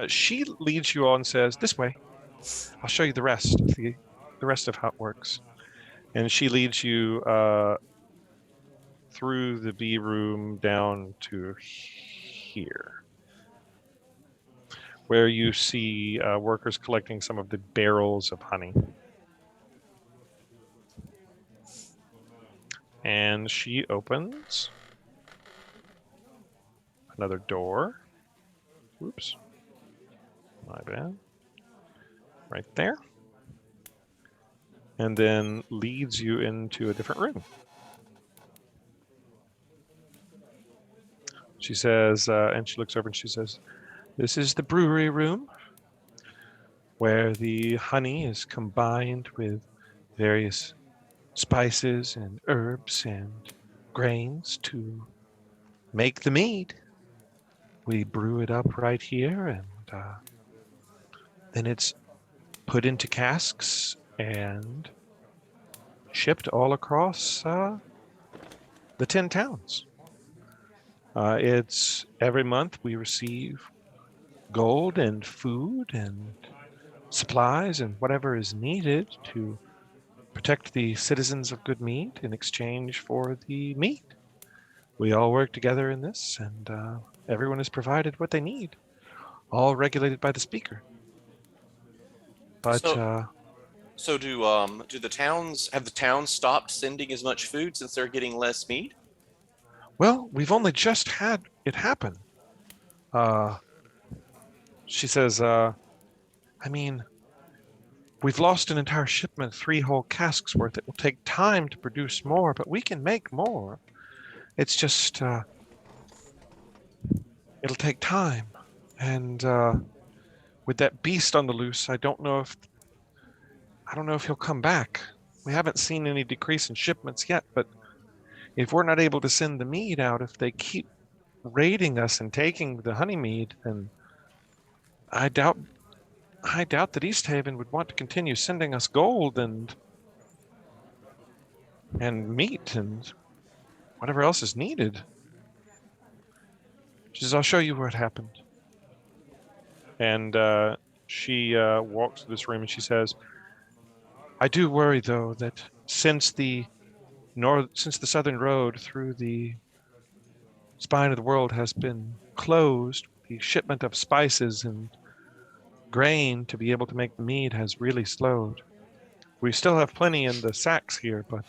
She leads you on and says, "This way. I'll show you the rest of how it works." And she leads you through the bee room down to here, where you see workers collecting some of the barrels of honey. And she opens another door. Oops. My bad. Right there. And then leads you into a different room. She says, and she looks over and she says, "This is the brewery room, where the honey is combined with various spices and herbs and grains to make the mead. We brew it up right here, and then it's put into casks and shipped all across the 10 towns. It's every month we receive gold and food and supplies and whatever is needed to protect the citizens of Good Mead in exchange for the meat. We all work together in this, and everyone is provided what they need, all regulated by the speaker. But So do the towns stopped sending as much food since they're getting less meat? well, we've only just had it happen. She says, I mean, we've lost an entire shipment, 3 whole casks worth. It will take time to produce more, but we can make more. It's just, it'll take time. And with that beast on the loose, I don't know if he'll come back. We haven't seen any decrease in shipments yet, but if we're not able to send the mead out, if they keep raiding us and taking the honey mead, then I doubt that East Haven would want to continue sending us gold and meat and whatever else is needed. She says, "I'll show you what happened." And she walks to this room and she says, "I do worry, though, that since the southern road through the spine of the world has been closed. The shipment of spices and grain to be able to make the mead has really slowed. We still have plenty in the sacks here, but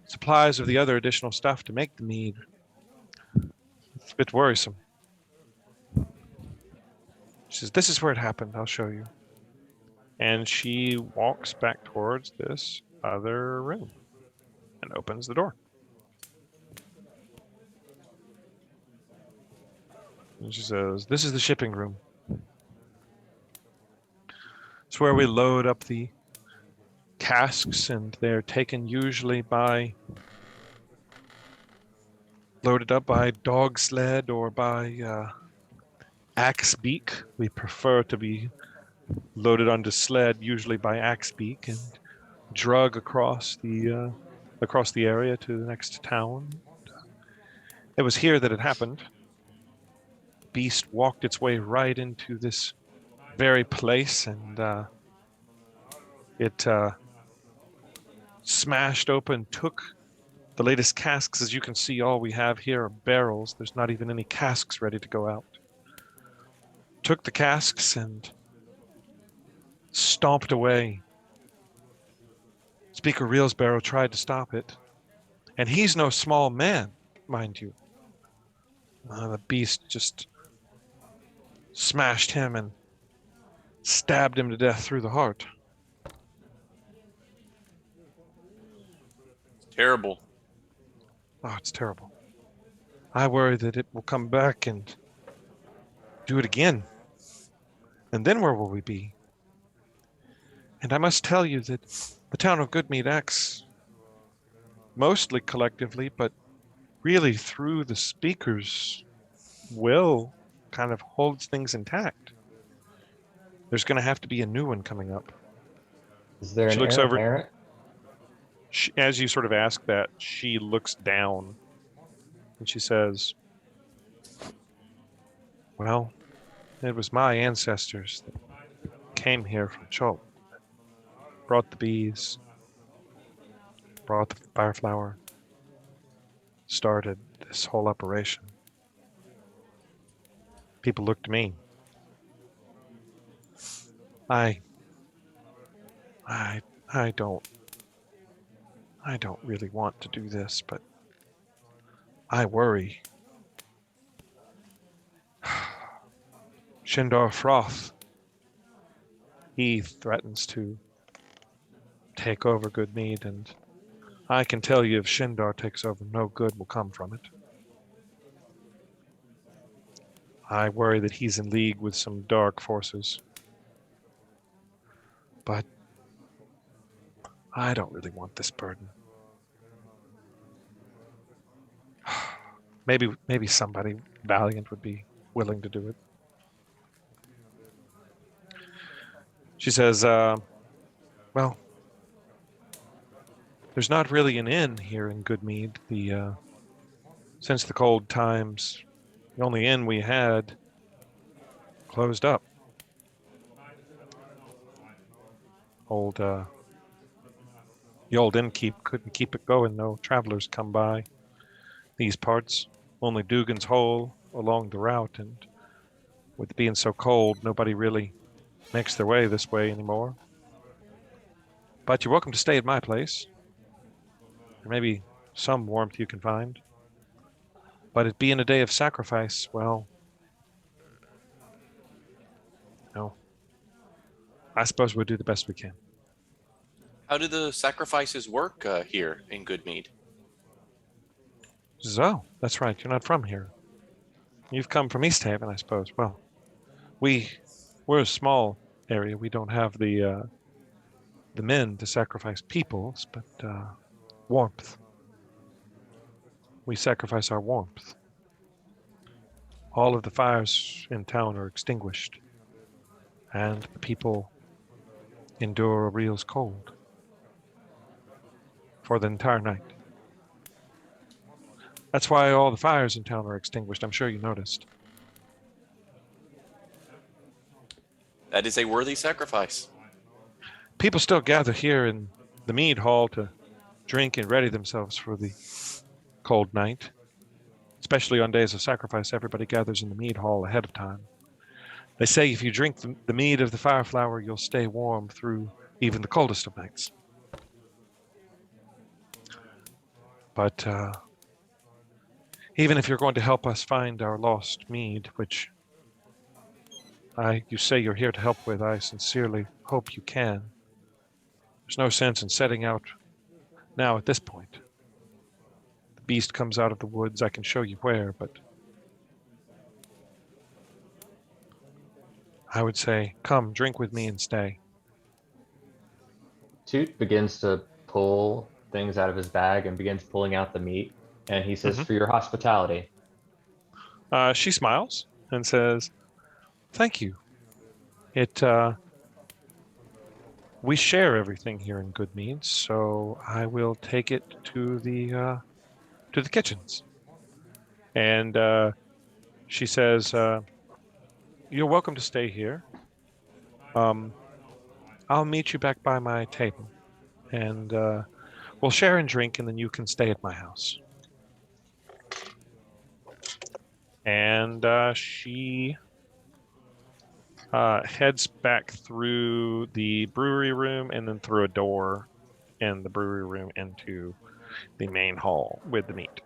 supplies of the other additional stuff to make the mead, it's a bit worrisome. She says, this is where it happened. I'll show you. And she walks back towards this other room and opens the door. And she says, this is the shipping room. It's where we load up the casks, and they're taken usually loaded up by dog sled or by axe beak. We prefer to be loaded onto sled, usually by axe beak, and drug across the area to the next town. It was here that it happened. Beast walked its way right into this very place, and it smashed open, took the latest casks. As you can see, all we have here are barrels. There's not even any casks ready to go out. Took the casks and stomped away. Speaker Reelsbarrow tried to stop it, and he's no small man, mind you. The beast just smashed him and stabbed him to death through the heart. Terrible. Oh, it's terrible. I worry that it will come back and do it again. And then where will we be? And I must tell you that the town of Goodmead acts mostly collectively, but really through the speaker's will, kind of holds things intact. There's going to have to be a new one coming up. Is there She an looks heir over- apparent? As you sort of ask that, she looks down and she says, well, it was my ancestors that came here from Chult, brought the bees, brought the fireflower, started this whole operation. People look to me. I don't really want to do this, but I worry. Shindar Froth, he threatens to take over Goodmead, and I can tell you if Shindar takes over, no good will come from it. I worry that he's in league with some dark forces. But I don't really want this burden. Maybe somebody valiant would be willing to do it. She says, well, there's not really an inn here in Goodmead. Since the cold times, the only inn we had closed up. The old innkeep couldn't keep it going. No travelers come by these parts. Only Dugan's Hole along the route, and with it being so cold, nobody really makes their way this way anymore. But you're welcome to stay at my place. There may be some warmth you can find. But it being a day of sacrifice, well, no. I suppose we'll do the best we can. How do the sacrifices work here in Goodmead? So, that's right. You're not from here. You've come from East Haven, I suppose. Well, we're a small area. We don't have the men to sacrifice peoples, but warmth. We sacrifice our warmth. All of the fires in town are extinguished, and the people endure a real cold for the entire night. That's why all the fires in town are extinguished. I'm sure you noticed. That is a worthy sacrifice. People still gather here in the mead hall to drink and ready themselves for the cold night. Especially on days of sacrifice, everybody gathers in the mead hall ahead of time. They say if you drink the mead of the fire flower, you'll stay warm through even the coldest of nights. But even if you're going to help us find our lost mead, which you say you're here to help with, I sincerely hope you can. There's no sense in setting out now at this point. The beast comes out of the woods. I can show you where, but I would say, come, drink with me and stay. Toot begins to pull things out of his bag and begins pulling out the meat. And he says, for your hospitality. She smiles and says, thank you. We share everything here in Good Meads, so I will take it to the kitchens. And she says, you're welcome to stay here. I'll meet you back by my table, and we'll share and drink, and then you can stay at my house. And she heads back through the brewery room and then through a door in the brewery room into the main hall with the meat.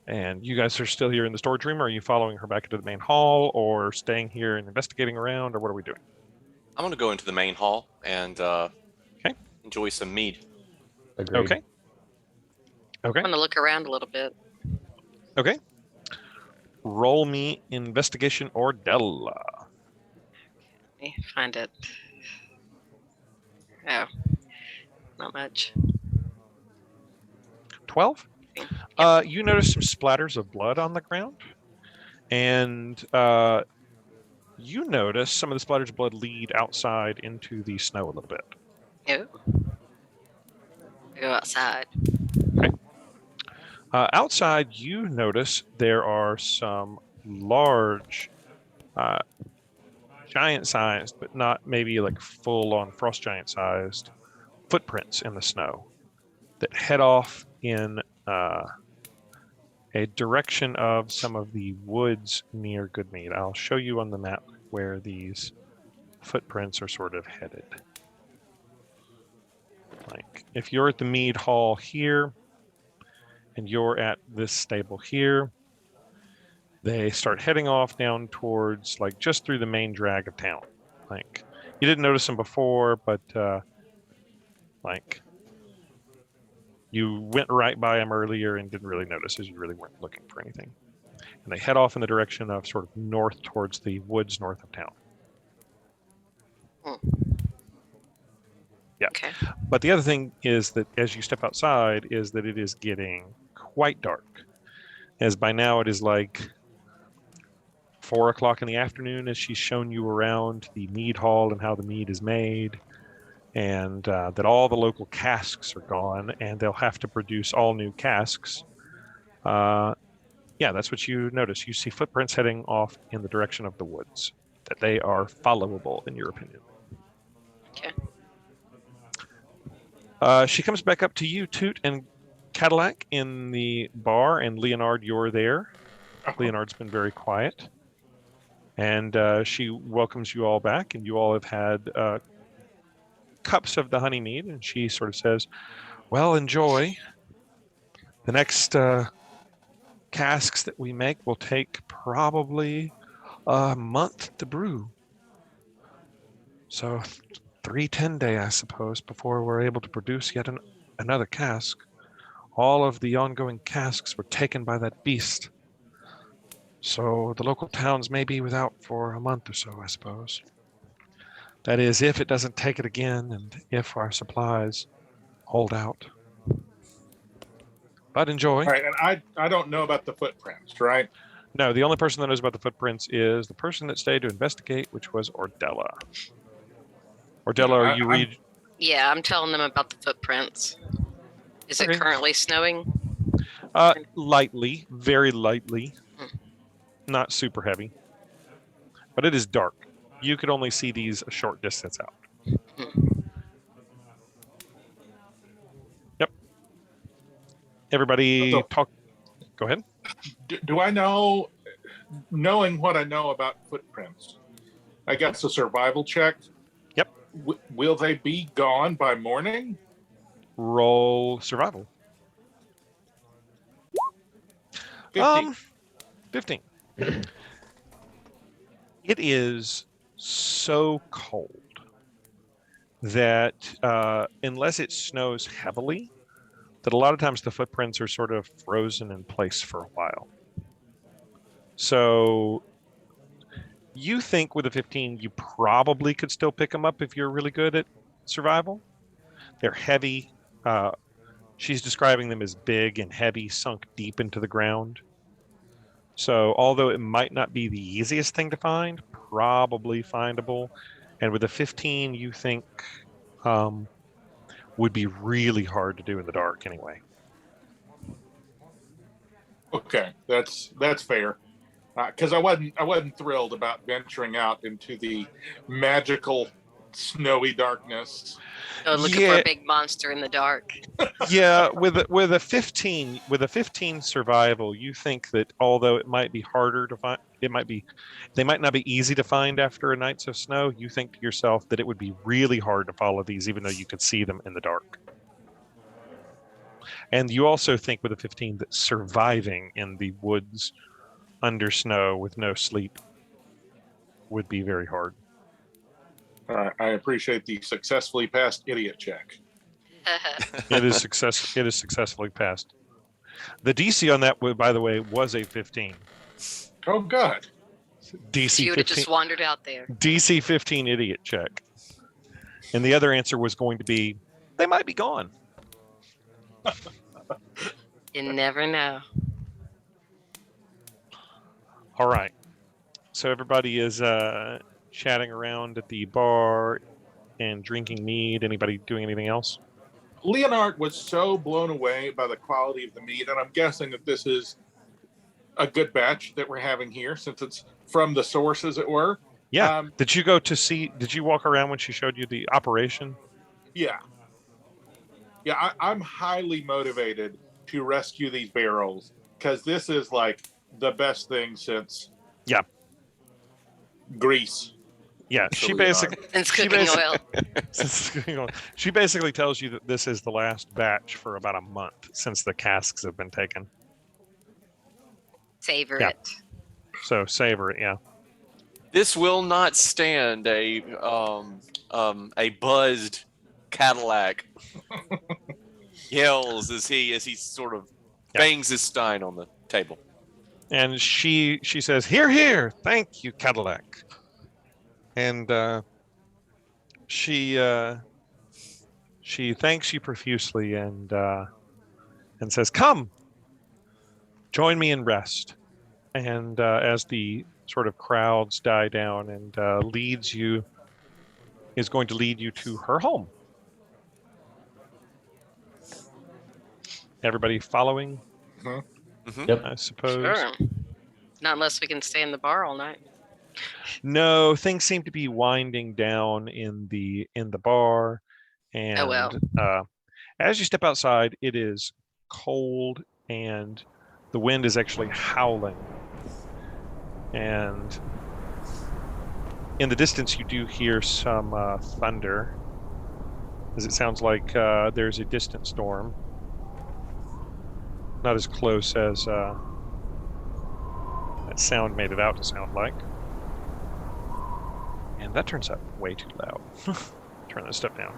And you guys are still here in the storage room, or are you following her back into the main hall, or staying here and investigating around, or what are we doing? I'm going to go into the main hall and enjoy some mead. Agreed. Okay. I'm going to look around a little bit. Okay. Roll me investigation or Della. Let me find it. Oh, not much. 12? You notice some splatters of blood on the ground, and you notice some of the splatters of blood lead outside into the snow a little bit. Oh. Go outside. Okay. Outside, you notice there are some large, giant-sized, but not maybe like full-on frost giant-sized footprints in the snow that head off in a direction of some of the woods near Goodmead. I'll show you on the map where these footprints are sort of headed. Like if you're at the mead hall here and you're at this stable here, they start heading off down towards like just through the main drag of town. Like you didn't notice them before, but like you went right by them earlier and didn't really notice as you really weren't looking for anything. And they head off in the direction of sort of north towards the woods north of town. Yeah. Okay. But the other thing is that as you step outside is that it is getting quite dark. As by now it is like 4 o'clock in the afternoon as she's shown you around the mead hall and how the mead is made. And that all the local casks are gone and they'll have to produce all new casks. Yeah, that's what you notice. You see footprints heading off in the direction of the woods. That they are followable, in your opinion. Okay. She comes back up to you, Toot and Cadillac, in the bar, and Leonard, you're there. Leonard's been very quiet. And she welcomes you all back, and you all have had cups of the honey mead, and she sort of says, well, enjoy. The next casks that we make will take probably a month to brew. So 3-10 day, I suppose, before we're able to produce yet another cask. All of the ongoing casks were taken by that beast. So the local towns may be without for a month or so, I suppose. That is, if it doesn't take it again and if our supplies hold out. But enjoy. All right, and I don't know about the footprints, right? No, the only person that knows about the footprints is the person that stayed to investigate, which was Ordella. Ordella, are you Yeah, I'm telling them about the footprints. Is it currently snowing? Lightly, very lightly. Not super heavy. But it is dark. You could only see these a short distance out. Yep. Everybody Go ahead. Do I know, knowing what I know about footprints, I guess a survival check? Yep. Will they be gone by morning? Roll survival. 15. 15. It is so cold that unless it snows heavily, that a lot of times the footprints are sort of frozen in place for a while. So you think with a 15, you probably could still pick them up if you're really good at survival. They're heavy. She's describing them as big and heavy, sunk deep into the ground. So although it might not be the easiest thing to find, probably findable. And with a 15, you think would be really hard to do in the dark anyway. Okay, that's fair. Because I wasn't thrilled about venturing out into the magical snowy darkness. Oh, looking for a big monster in the dark. Yeah, with a 15 survival, you think that although it might be harder to find, they might not be easy to find after a night of snow. You think to yourself that it would be really hard to follow these, even though you could see them in the dark. And you also think with a 15 that surviving in the woods under snow with no sleep would be very hard. I appreciate the successfully passed idiot check. It is successfully passed. The DC on that, by the way, was a 15. Oh, God. DC You would have just wandered out there. DC 15 idiot check. And the other answer was going to be, they might be gone. You never know. All right. So everybody is chatting around at the bar and drinking mead. Anybody doing anything else? Leonard was so blown away by the quality of the mead, and I'm guessing that this is a good batch that we're having here, since it's from the source, as it were. Yeah. Did you walk around when she showed you the operation? Yeah. Yeah, I'm highly motivated to rescue these barrels, because this is like the best thing since Greece. Yeah, she basically oil. She basically tells you that this is the last batch for about a month since the casks have been taken. Savor it. So savor it, yeah. This will not stand a buzzed Cadillac yells as he sort of bangs his stein on the table. And she says, "Hear, hear! Thank you, Cadillac." And she thanks you profusely and says, "Come, join me in rest." And as the sort of crowds die down, and is going to lead you to her home. Everybody following? Mhm. Yep. I suppose. Sure. Not unless we can stay in the bar all night. No, things seem to be winding down in the bar, and as you step outside, it is cold and the wind is actually howling. And in the distance, you do hear some thunder, as it sounds like there's a distant storm. Not as close as that sound made it out to sound like. And that turns out way too loud. Turn that stuff down.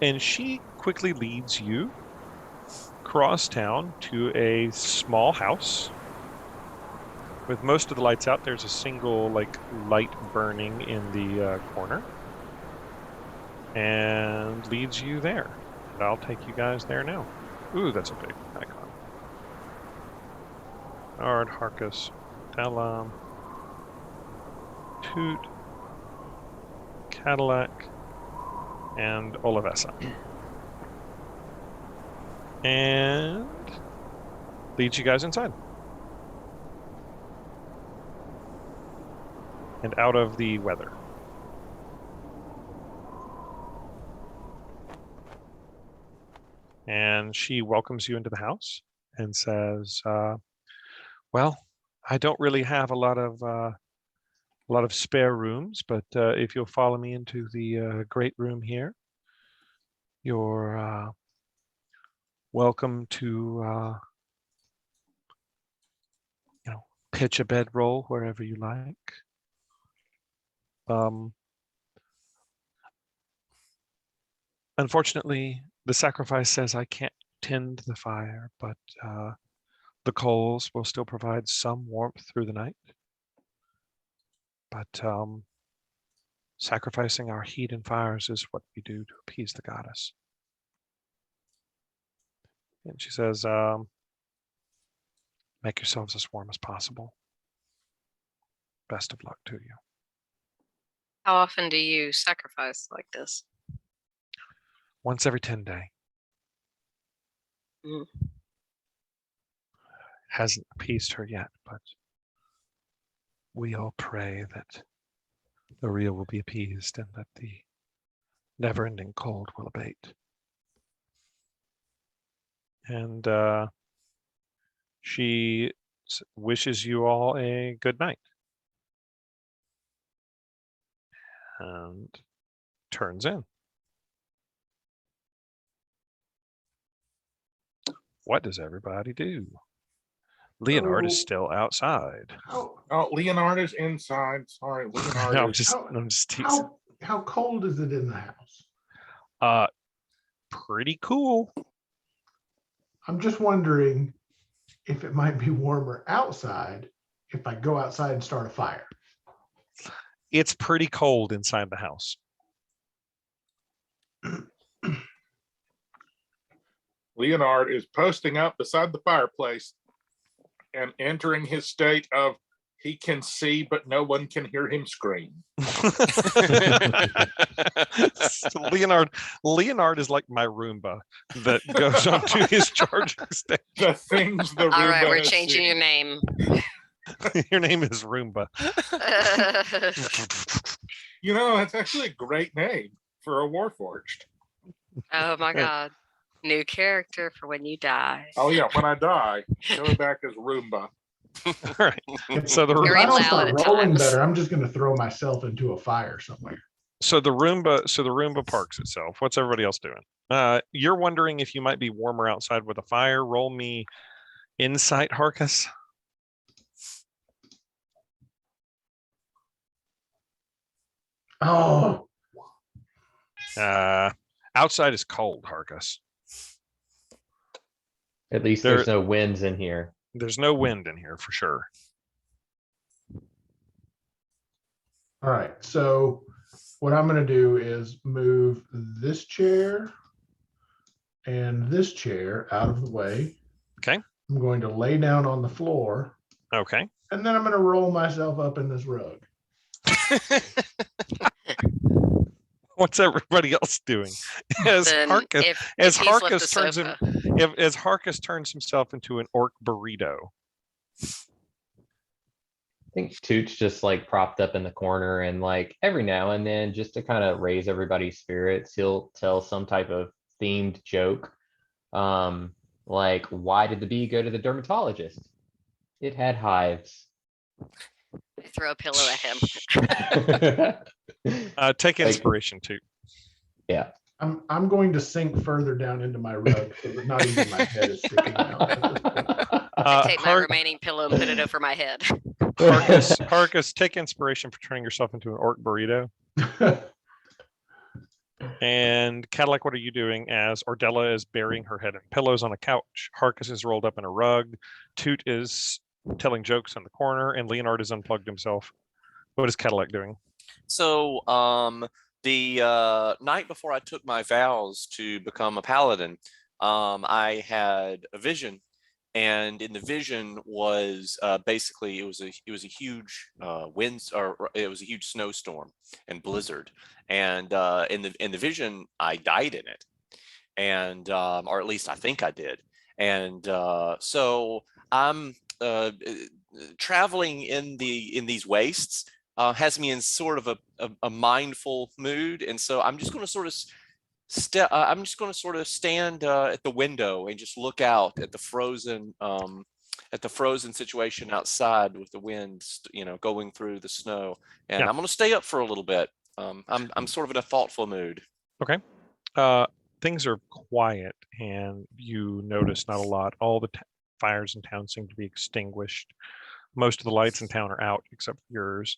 And she quickly leads you across town to a small house. With most of the lights out, there's a single light burning in the corner. And leads you there. And I'll take you guys there now. Ooh, that's a big icon. Ard, Harkus, Talam, Toot, Cadillac, and Olivessa. And leads you guys inside. And out of the weather. And she welcomes you into the house. and says, "Well, I don't really have a lot of spare rooms, but if you'll follow me into the great room here, you're welcome to pitch a bedroll wherever you like. Unfortunately, the sacrifice says I can't tend the fire, but the coals will still provide some warmth through the night. But sacrificing our heat and fires is what we do to appease the goddess." And she says, "Make yourselves as warm as possible. Best of luck to you." How often do you sacrifice like this? Once every 10 days. Mm. Hasn't appeased her yet, but we all pray that the real will be appeased and that the never-ending cold will abate. And she wishes you all a good night and turns in. What does everybody do? Leonard is still outside. How Oh, Leonard is inside. Sorry, Leonard No, is. I'm just teasing. how cold is it in the house? Pretty cool. I'm just wondering if it might be warmer outside if I go outside and start a fire. It's pretty cold inside the house. Leonard is posting up beside the fireplace and entering his state of he can see, but no one can hear him scream. So Leonard is like my Roomba that goes onto his charging station. The things the All right, Roomba we're has changing seen. your name. Your name is Roomba. You know, that's actually a great name for a Warforged. Oh my God. New character for when you die. Oh yeah, when I die, go back as Roomba. All right. So the If Very I don't loud start at rolling times. better, I'm just going to throw myself into a fire somewhere. So the Roomba parks itself. What's everybody else doing? You're wondering if you might be warmer outside with a fire. Roll me insight, Harkus. Oh, Outside is cold, Harkus. At least There- there's no winds in here. There's no wind in here for sure. all right. So what I'm going to do is move this chair and this chair out of the way. Okay. I'm going to lay down on the floor, Okay. and then I'm going to roll myself up in this rug. What's everybody else doing? As Then Harkus, if as he's left Harkus the turns sofa, as Harkus turns himself into an orc burrito. I think Toots just like propped up in the corner, and like every now and then, just to kind of raise everybody's spirits, he'll tell some type of themed joke. Like, why did the bee go to the dermatologist? It had hives. I throw a pillow at him. Take Like- inspiration too. Yeah. I'm going to sink further down into my rug so that not even my head is sticking out. at this point. I take my Har- remaining pillow and put it over my head. Harkus, take inspiration for turning yourself into an orc burrito. And Cadillac, what are you doing as Ordella is burying her head in pillows on a couch? Harkus is rolled up in a rug. Toot is telling jokes in the corner, and Leonard has unplugged himself. What is Cadillac doing? So the night before I took my vows to become a paladin, I had a vision, and in the vision was basically it was a huge winds, or it was a huge snowstorm and blizzard, and in the vision I died in it, and or at least I think I did, and so I'm traveling in these wastes. Has me in sort of a mindful mood, and so I'm just going to sort of I'm just going to sort of stand at the window and just look out at the frozen situation outside with the wind, going through the snow. And Yeah. I'm going to stay up for a little bit. I'm sort of in a thoughtful mood. Okay. Things are quiet, and you notice not a lot. All the fires in town seem to be extinguished. Most of the lights in town are out except for yours.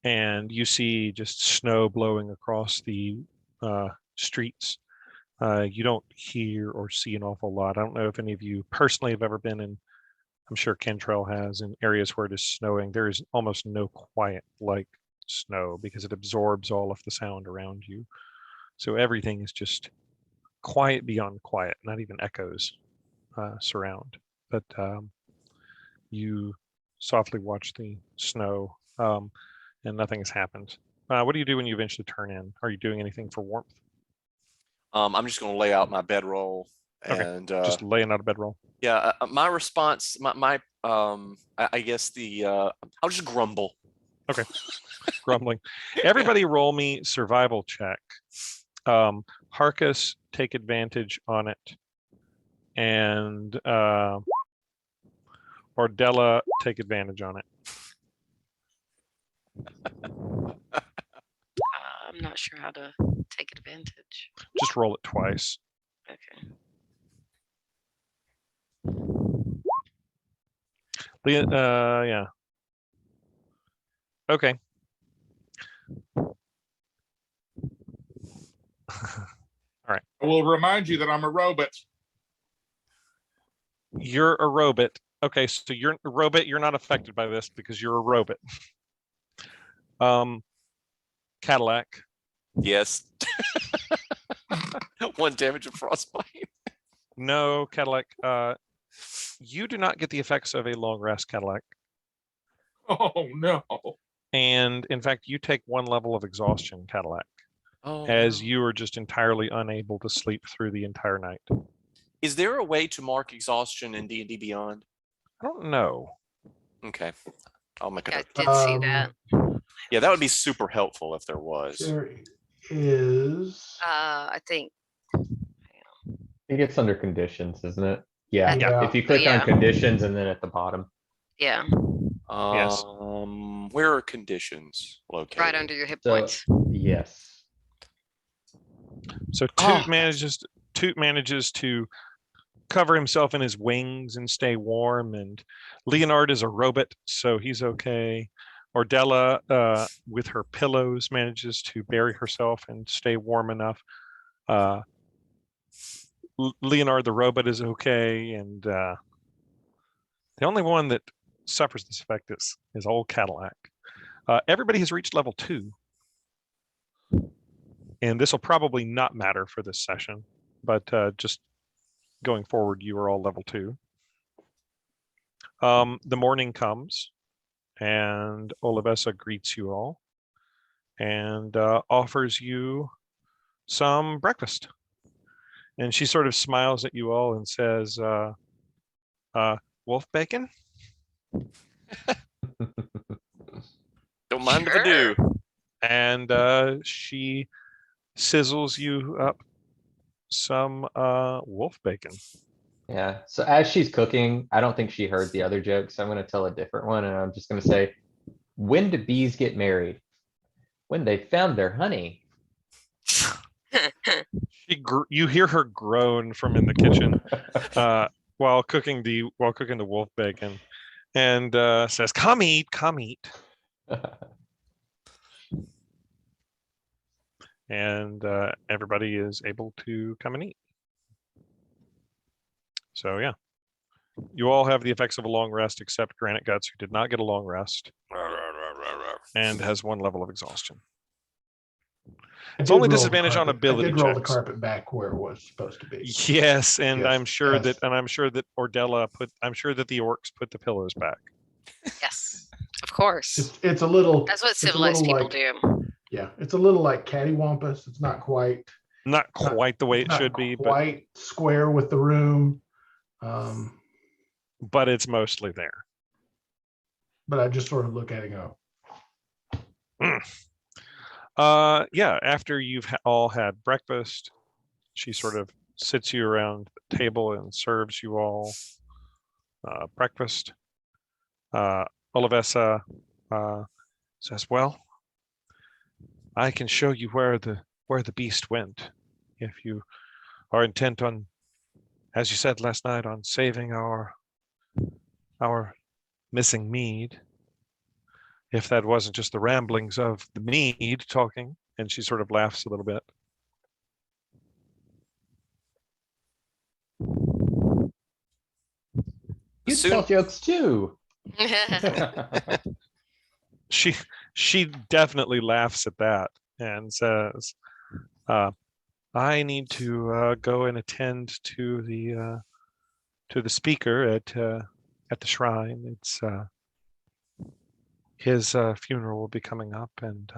And you see just snow blowing across the streets. You don't hear or see an awful lot. I don't know if any of you personally have ever been in, I'm sure Kentrell has, in areas where it is snowing. There is almost no quiet like snow because it absorbs all of the sound around you. So everything is just quiet beyond quiet, not even echoes surround. But you softly watch the snow, and nothing has happened. What do you do when you eventually turn in? Are you doing anything for warmth? I'm just going to lay out my bedroll and Just laying out a bedroll. yeah. My response, I guess I'll just grumble. Okay. Grumbling. Everybody roll me survival check. Harkus, take advantage on it. And Ordella, take advantage on it. I'm not sure how to take advantage. Just roll it twice. Okay. Yeah. Okay. I will remind you that I'm a robot. You're a robot. Okay, so you're a robot. You're not affected by this because you're a robot. Cadillac. Yes. 1 damage of frostbite. No, Cadillac. You do not get the effects of a long rest, Cadillac. Oh no. And in fact, you take 1 level of exhaustion, Cadillac, Oh, as no. you are just entirely unable to sleep through the entire night. Is there a way to mark exhaustion in D&D Beyond? I don't know. Okay, I'll make it. I did see that. Yeah, that would be super helpful if there was. There is. I think. I think it's under conditions, isn't it? Yeah. Yeah. If you click on Yeah. conditions and then at the bottom. Yeah, Yes. Where are conditions located? right under your hit So points. yes. So Oh. Toot manages to cover himself in his wings and stay warm, and Leonard is a robot, so he's okay. Ordella, with her pillows, manages to bury herself and stay warm enough. Leonard the robot is okay, and the only one that suffers this effect is old Cadillac. Everybody has reached level 2. And this will probably not matter for this session, but just going forward, you are all level 2. The morning comes, and Olivessa greets you all and offers you some breakfast. And she sort of smiles at you all and says, wolf bacon? Don't mind if I do. And she sizzles you up some wolf bacon. Yeah. So as she's cooking, I don't think she heard the other joke, so I'm going to tell a different one, and I'm just going to say, when do bees get married? When they found their honey. You hear her groan from in the kitchen while cooking the wolf bacon, and says, "Come eat, come eat." And everybody is able to come and eat. So yeah, you all have the effects of a long rest, except Granite Guts, who did not get a long rest and has 1 level of exhaustion. It's only disadvantage on ability I did roll the checks. carpet back where it was supposed to be. Yes, and Yes, I'm sure yes. that Ordella I'm sure that the orcs put the pillows back. Yes, of course. It's a little. That's what it's a civilized little people like- do. Yeah, it's a little like cattywampus. It's not quite. Not quite the way it's it not should be, quite square with the room. but it's mostly there. But I just sort of look at it and go, Yeah, after you've all had breakfast, She sort of sits you around the table and serves you all breakfast. Olivessa says, "Well, I can show you where the beast went, if you are intent on, as you said last night, on saving our missing mead. If that wasn't just the ramblings of the mead talking." And she sort of laughs a little bit. You tell jokes too. She definitely laughs at that and says, "I need to go and attend to the speaker at the shrine. It's his funeral will be coming up, and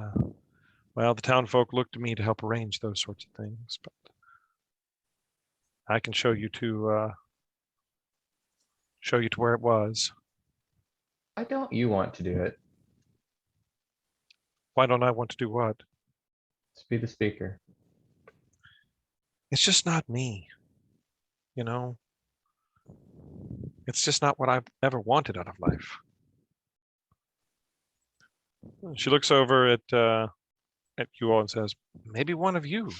well, the town folk look to me to help arrange those sorts of things. But I can show you to where it was." Why don't you want to do it? Why don't I want to do what? Let's be the speaker. It's just not me, you know. It's just not what I've ever wanted out of life. She looks over at you all and says, "Maybe one of you.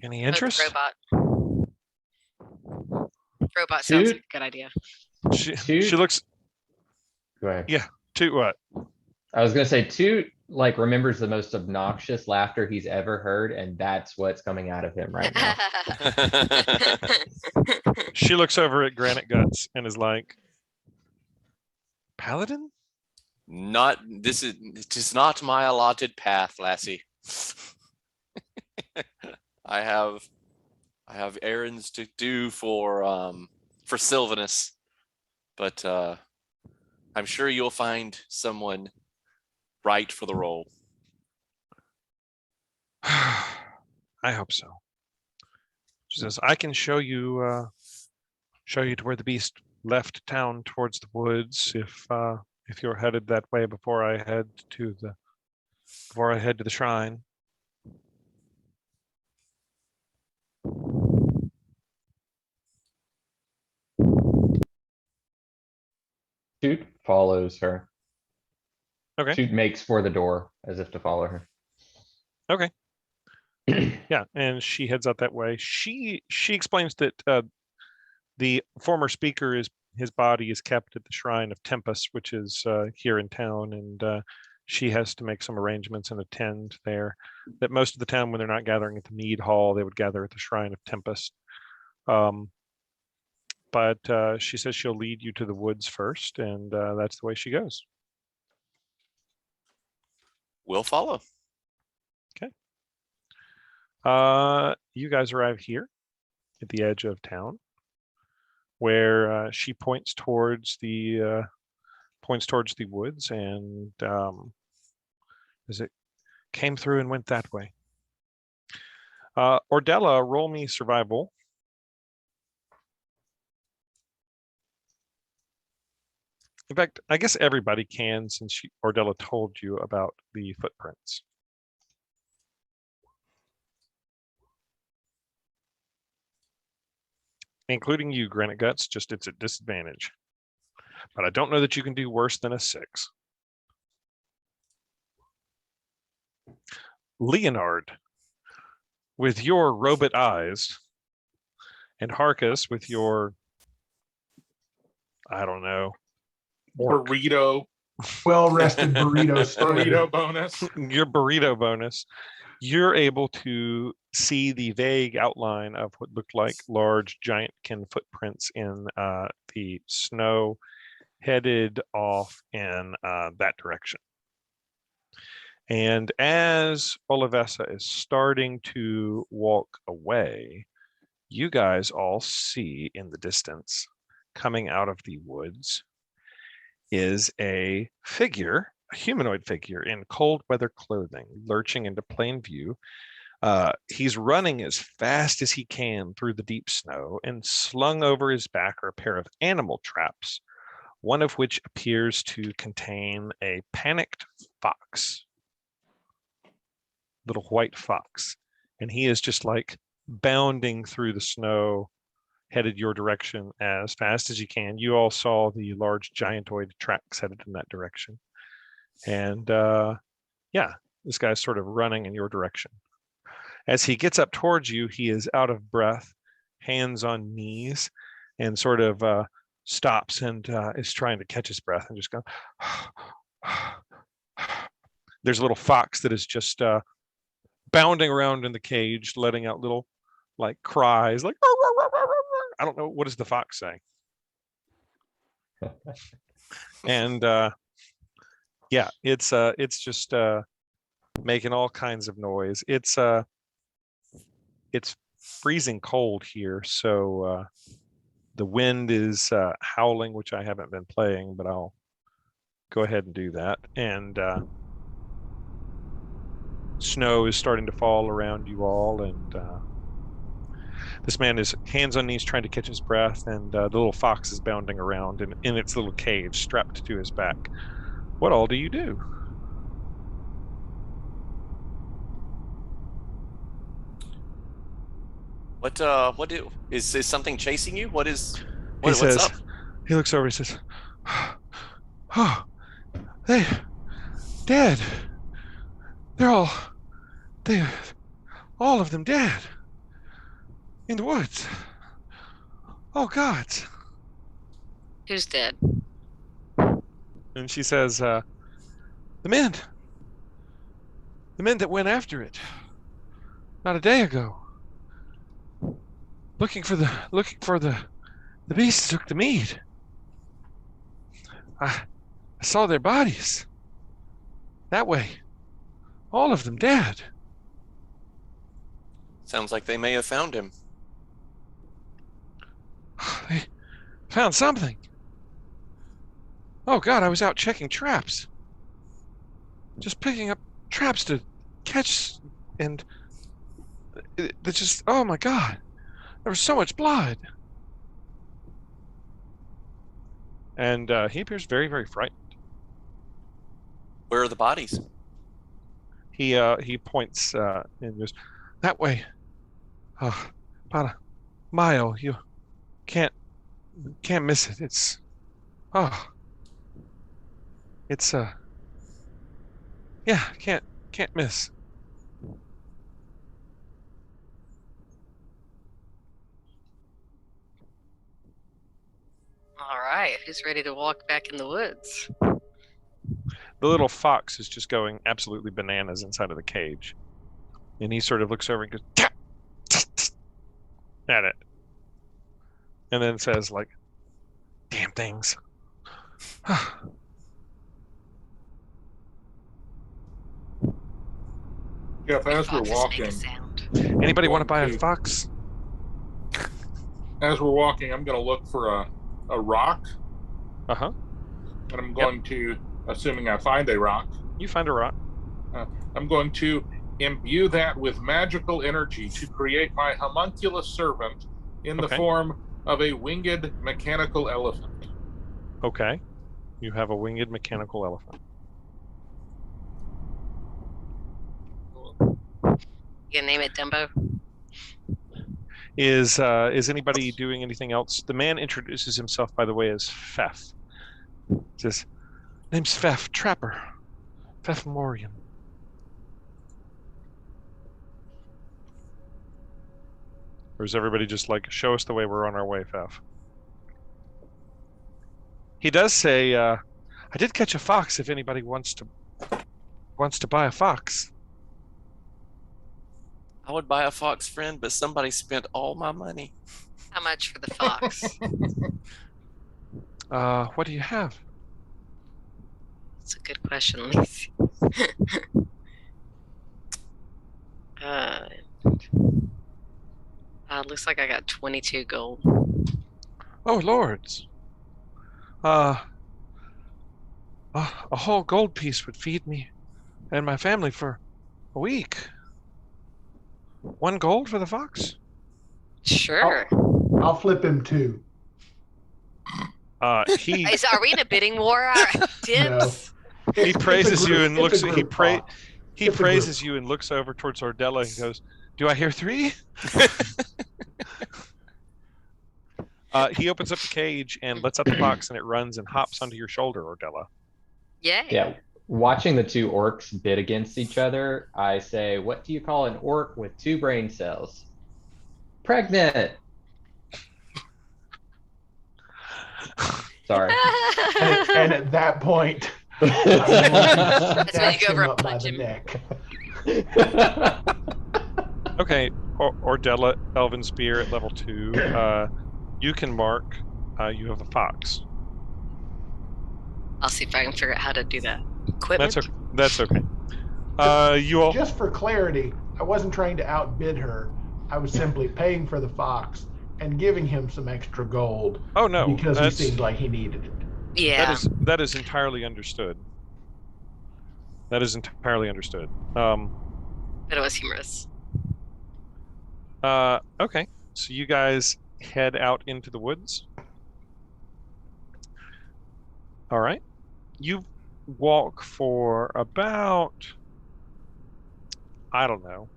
Any interest?" Robot sounds Dude. like a good idea. She looks. Go ahead. Yeah. To what? I was gonna say Toot like remembers the most obnoxious laughter he's ever heard, and that's what's coming out of him right now. She looks over at Granite Guts and is like, "Paladin? This is not my allotted path, lassie. I have errands to do for Sylvanus, but I'm sure you'll find someone right for the role." I hope so. She says, "I can show you to where the beast left town towards the woods if you're headed that way before I head to the shrine." Toot follows her. Okay. Toot makes for the door as if to follow her. Okay. Yeah, and she heads out that way. She explains that the former speaker his body is kept at the shrine of Tempest, which is here in town, and she has to make some arrangements and attend there. That most of the time, when they're not gathering at the Mead Hall, they would gather at the shrine of Tempest. But she says she'll lead you to the woods first, and that's the way she goes. We'll follow. You guys arrive here at the edge of town, where she points towards the woods, and as it came through and went that way. Ordella, roll me survival. In fact, I guess everybody can, since Ordella told you about the footprints. Including you, Granite Guts, just it's at disadvantage. But I don't know that you can do worse than a 6. Leonard, with your robot eyes, and Harkus with your, I don't know, Burrito Well-rested burrito burrito bonus. your burrito bonus, you're able to see the vague outline of what looked like large giantkin footprints in the snow headed off in that direction. And as Olivessa is starting to walk away, you guys all see in the distance, coming out of the woods, is a figure, a humanoid figure in cold weather clothing, lurching into plain view. He's running as fast as he can through the deep snow, and slung over his back are a pair of animal traps, one of which appears to contain a panicked fox, little white fox. and he is just like bounding through the snow, headed your direction as fast as he can. You all saw the large giantoid tracks headed in that direction. And yeah, this guy's sort of running in your direction. As he gets up towards you, he is out of breath, hands on knees, and sort of stops and is trying to catch his breath and just go. There's a little fox that is just bounding around in the cage, letting out little like cries, like I don't know, what is the fox saying? And yeah, it's just making all kinds of noise. It's freezing cold here, so the wind is howling, which I haven't been playing, but I'll go ahead and do that. And snow is starting to fall around you all, and this man is hands on knees trying to catch his breath, and the little fox is bounding around in its little cage strapped to his back. What all do you do? Is something chasing you? What's up? He looks over, he says, oh, they dead. They're all of them dead. In the woods. Oh God. Who's dead? And she says, the men that went after it not a day ago, looking for the beast took the meat. I saw their bodies that way, all of them dead. Sounds like they may have found him. They found something. Oh God, I was out checking traps. Just picking up traps to catch, and it just, oh my God, there was so much blood. And he appears very, very frightened. Where are the bodies? He points and goes, that way. About a mile. You can't miss it. It's yeah, can't miss. All right, who's ready to walk back in the woods? The little fox is just going absolutely bananas inside of the cage, and he sort of looks over and goes tap, at it, and then says like, damn things. Jeff, as we're Foxes make a walking, sound. Anybody want to buy a fox? as we're walking, I'm going to look for a rock, Uh-huh. and I'm going to, assuming I find a rock, You find a rock. I'm going to imbue that with magical energy to create my homunculus servant in the Okay. form of a winged mechanical elephant. Okay. You have a winged mechanical elephant. You gonna name it Dumbo? Is anybody doing anything else? The man introduces himself, by the way, as Fef. Says, name's Fef, Trapper. Fef Morgan. Or is everybody just like, show us the way, we're on our way, Fef? He does say, I did catch a fox if anybody wants to buy a fox. I would buy a fox, friend, but somebody spent all my money. How much for the fox? What do you have? That's a good question. Let me see. Looks like I got 22 gold. Oh, lords. A whole gold piece would feed me and my family for a week. 1 gold for the fox? Sure. I'll flip him too. Are we in a bidding war? Tips? He praises you and looks. He Praises you and looks over towards Ordella and goes, Do I hear 3? He opens up the cage and lets out the fox, and it runs and hops onto your shoulder, Ordella. Yay. Yeah. Watching the two orcs bid against each other, I say, what do you call an orc with 2 brain cells? Pregnant. Sorry. And at that point, That's when you snatch go him over and up by punch the him. neck. Okay, Ordella, Elven Spear at level 2. You can mark. You have a fox. I'll see if I can figure out how to do that. Equipment. That's okay. You all. Just for clarity, I wasn't trying to outbid her. I was simply paying for the fox and giving him some extra gold. Oh no, because he seemed like he needed it. Yeah. That is entirely understood. That is entirely understood. But it was humorous. Okay, so you guys head out into the woods. All right. You walk for about, I don't know,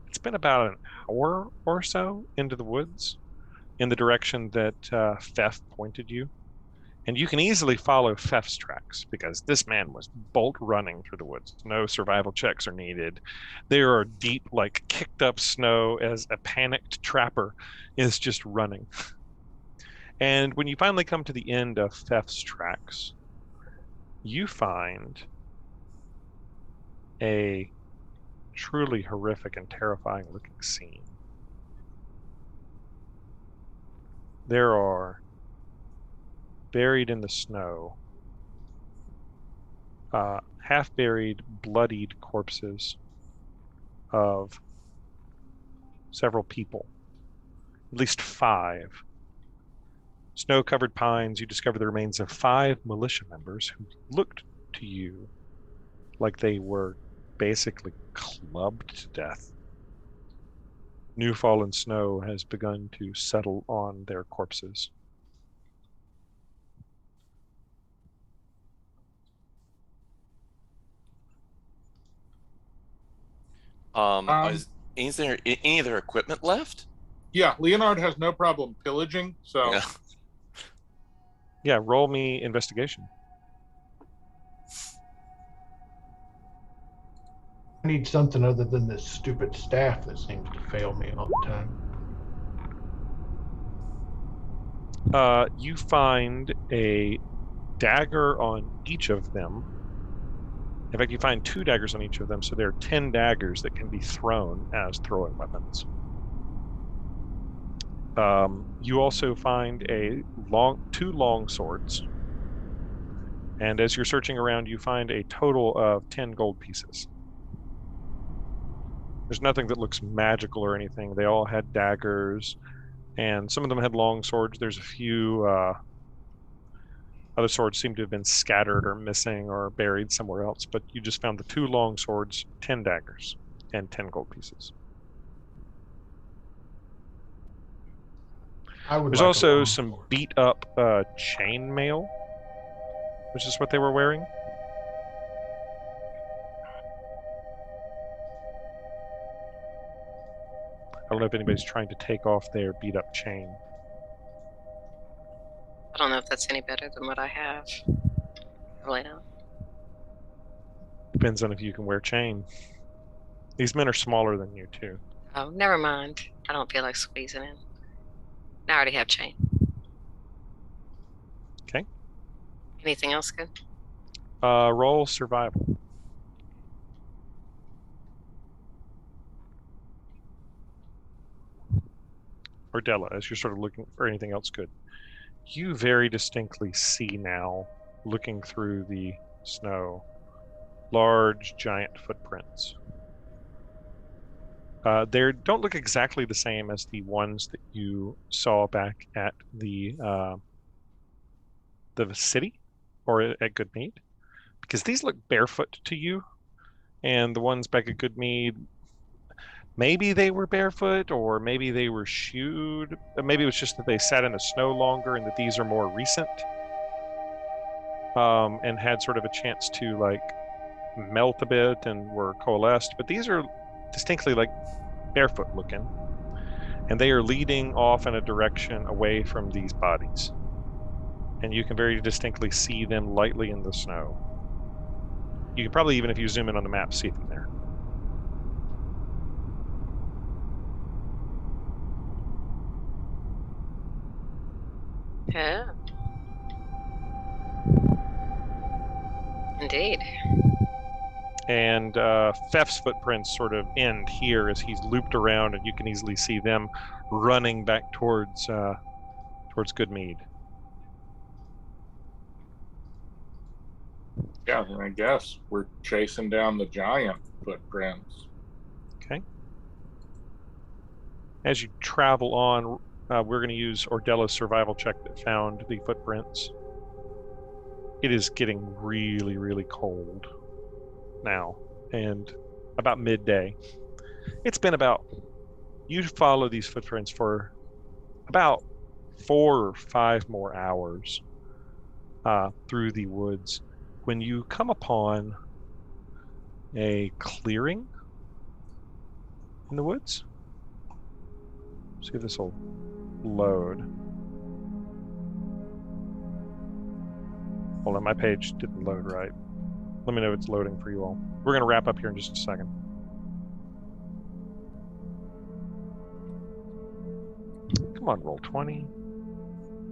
it's been about an hour or so into the woods in the direction that Fef pointed you. And you can easily follow Fef's tracks because this man was bolt running through the woods. No survival checks are needed. There are deep, like kicked up snow as a panicked trapper is just running. And when you finally come to the end of Fef's tracks, you find a truly horrific and terrifying looking scene. There are buried in the snow, half-buried, bloodied corpses of several people, at least 5. Snow-covered pines, you discover the remains of 5 militia members who looked to you like they were basically clubbed to death. New fallen snow has begun to settle on their corpses. Is there any of their equipment left? Yeah, Leonard has no problem pillaging, so Yeah. Yeah, roll me investigation. I need something other than this stupid staff that seems to fail me all the time. You find a dagger on each of them. In fact, you find 2 daggers on each of them, so there are 10 daggers that can be thrown as throwing weapons. You also find 2 long swords, and as you're searching around, you find a total of 10 gold pieces. There's nothing that looks magical or anything. They all had daggers, and some of them had long swords. There's a few other swords seem to have been scattered or missing or buried somewhere else, but you just found the 2 long swords, 10 daggers, and 10 gold pieces. There's also some beat up chain mail, which is what they were wearing. I don't know if anybody's trying to take off their beat up chain. I don't know if that's any better than what I have. Probably not. Depends on if you can wear chain. These men are smaller than you, too. Oh, never mind. I don't feel like squeezing in. I already have chain. Okay. Anything else good? Roll survival. Ordella, as you're sort of looking for anything else good. You very distinctly see now, looking through the snow, large, giant footprints. They don't look exactly the same as the ones that you saw back at the city or at Goodmead, because these look barefoot to you, and the ones back at Goodmead, maybe they were barefoot or maybe they were shoed. Maybe it was just that they sat in the snow longer and that these are more recent, and had sort of a chance to like melt a bit and were coalesced. But these are distinctly like barefoot looking, and they are leading off in a direction away from these bodies. And you can very distinctly see them lightly in the snow. You can probably, even if you zoom in on the map, see them there. Yeah. Indeed. And Fef's footprints sort of end here as he's looped around, and you can easily see them running back towards Goodmead. Yeah, then I guess we're chasing down the giant footprints. Okay. As you travel on, we're going to use Ordella's survival check that found the footprints. It is getting really, really cold now, and about midday. It's been you follow these footprints for about 4 or 5 more hours through the woods when you come upon a clearing in the woods. See if this will load. Hold on, my page didn't load right. Let me know if it's loading for you all. We're going to wrap up here in just a second. Come on, roll 20.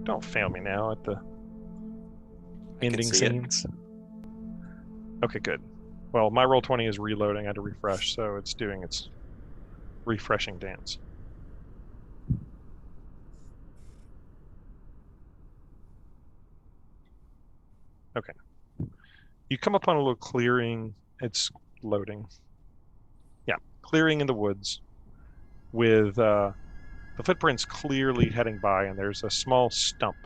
Don't fail me now at the ending scenes. Okay, good. Well, my roll 20 is reloading. I had to refresh, so it's doing its refreshing dance. Okay. You come upon a little clearing. It's loading. Yeah, clearing in the woods with the footprints clearly heading by, and there's a small stump.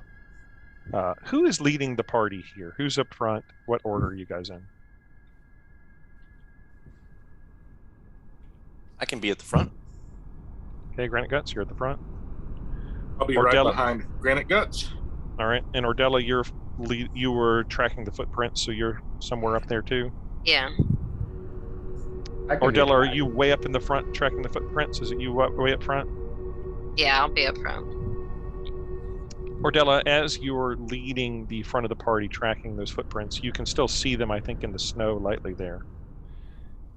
Who is leading the party here? Who's up front? What order are you guys in? I can be at the front. Okay, Granite Guts, you're at the front. I'll be Ordella. right behind Granite Guts. All right, and Ordella, you were tracking the footprints, so you're somewhere up there too. Yeah. Ordella, are you way up in the front tracking the footprints? Is it you way up front? Yeah, I'll be up front. Ordella, as you're leading the front of the party tracking those footprints, you can still see them, I think, in the snow lightly there.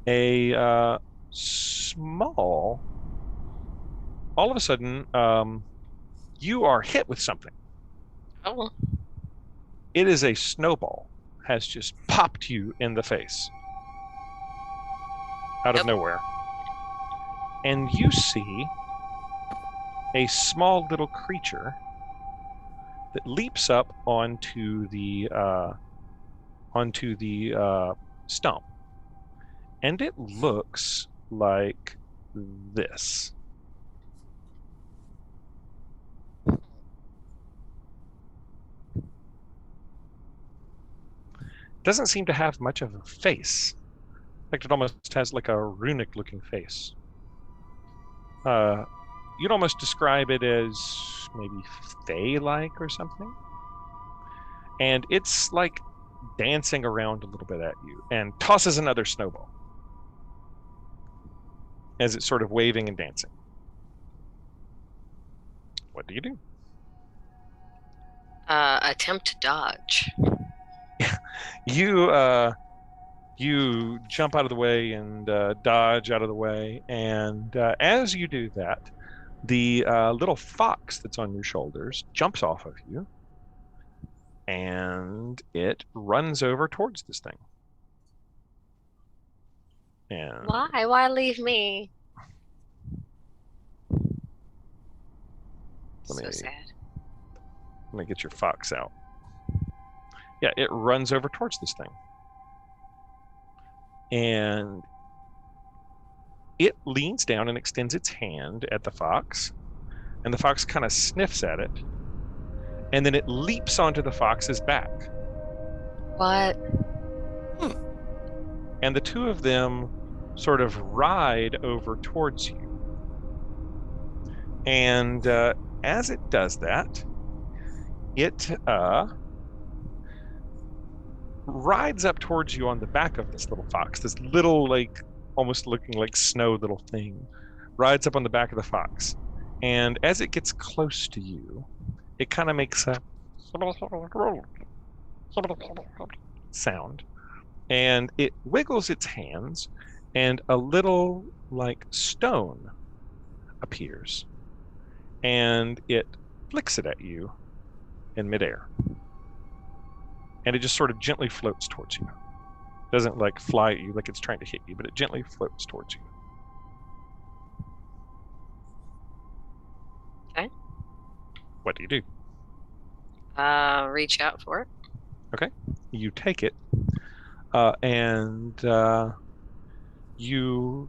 A small, all of a sudden, you are hit with something. Oh. It is a snowball, has just popped you in the face. Out of nowhere. And you see a small little creature that leaps up onto the stump, and it looks like this. Doesn't seem to have much of a face. In fact, it almost has like a runic-looking face. You'd almost describe it as maybe fey-like or something. And it's like dancing around a little bit at you and tosses another snowball as it's sort of waving and dancing. What do you do? Attempt to dodge. You jump out of the way and dodge out of the way, and as you do that, the little fox that's on your shoulders jumps off of you, and it runs over towards this thing. And Why? Why leave me? So sad. Let me get your fox out. Yeah, it runs over towards this thing. And it leans down and extends its hand at the fox. And the fox kind of sniffs at it. And then it leaps onto the fox's back. What? And the two of them sort of ride over towards you. And as it does that, it rides up towards you on the back of this little fox, this little, like, almost looking like snow little thing, rides up on the back of the fox. And as it gets close to you, it kind of makes a sound. And it wiggles its hands, and a little like stone appears. And it flicks it at you in midair. And it just sort of gently floats towards you. Doesn't like fly at you like it's trying to hit you, but it gently floats towards you. Okay. What do you do? Reach out for it. Okay. You take it, and you,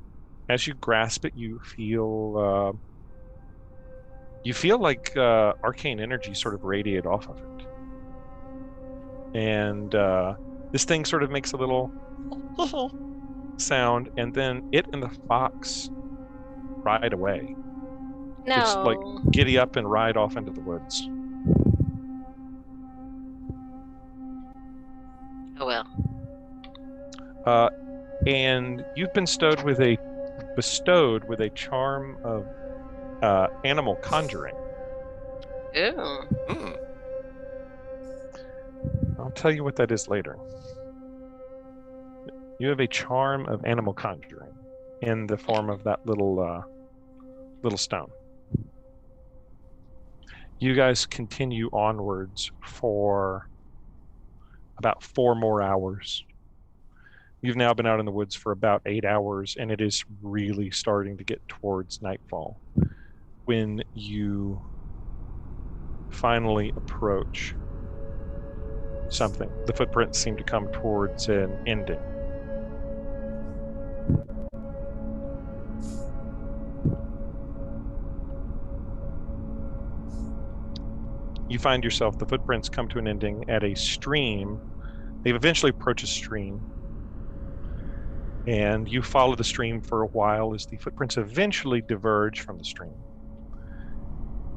as you grasp it, you feel like arcane energy sort of radiate off of it. And this thing sort of makes a little sound, and then it and the fox ride away. No. Just like giddy up and ride off into the woods. Oh well. And you've been bestowed with a charm of animal conjuring. Ooh. Mm. I'll tell you what that is later. You have a charm of animal conjuring in the form of that little stone. You guys continue onwards for about 4 more hours. You've now been out in the woods for about 8 hours, and it is really starting to get towards nightfall when you finally approach something. The footprints seem to come towards an ending. You find yourself, the footprints come to an ending at a stream. They've eventually approached a stream, and you follow the stream for a while as the footprints eventually diverge from the stream.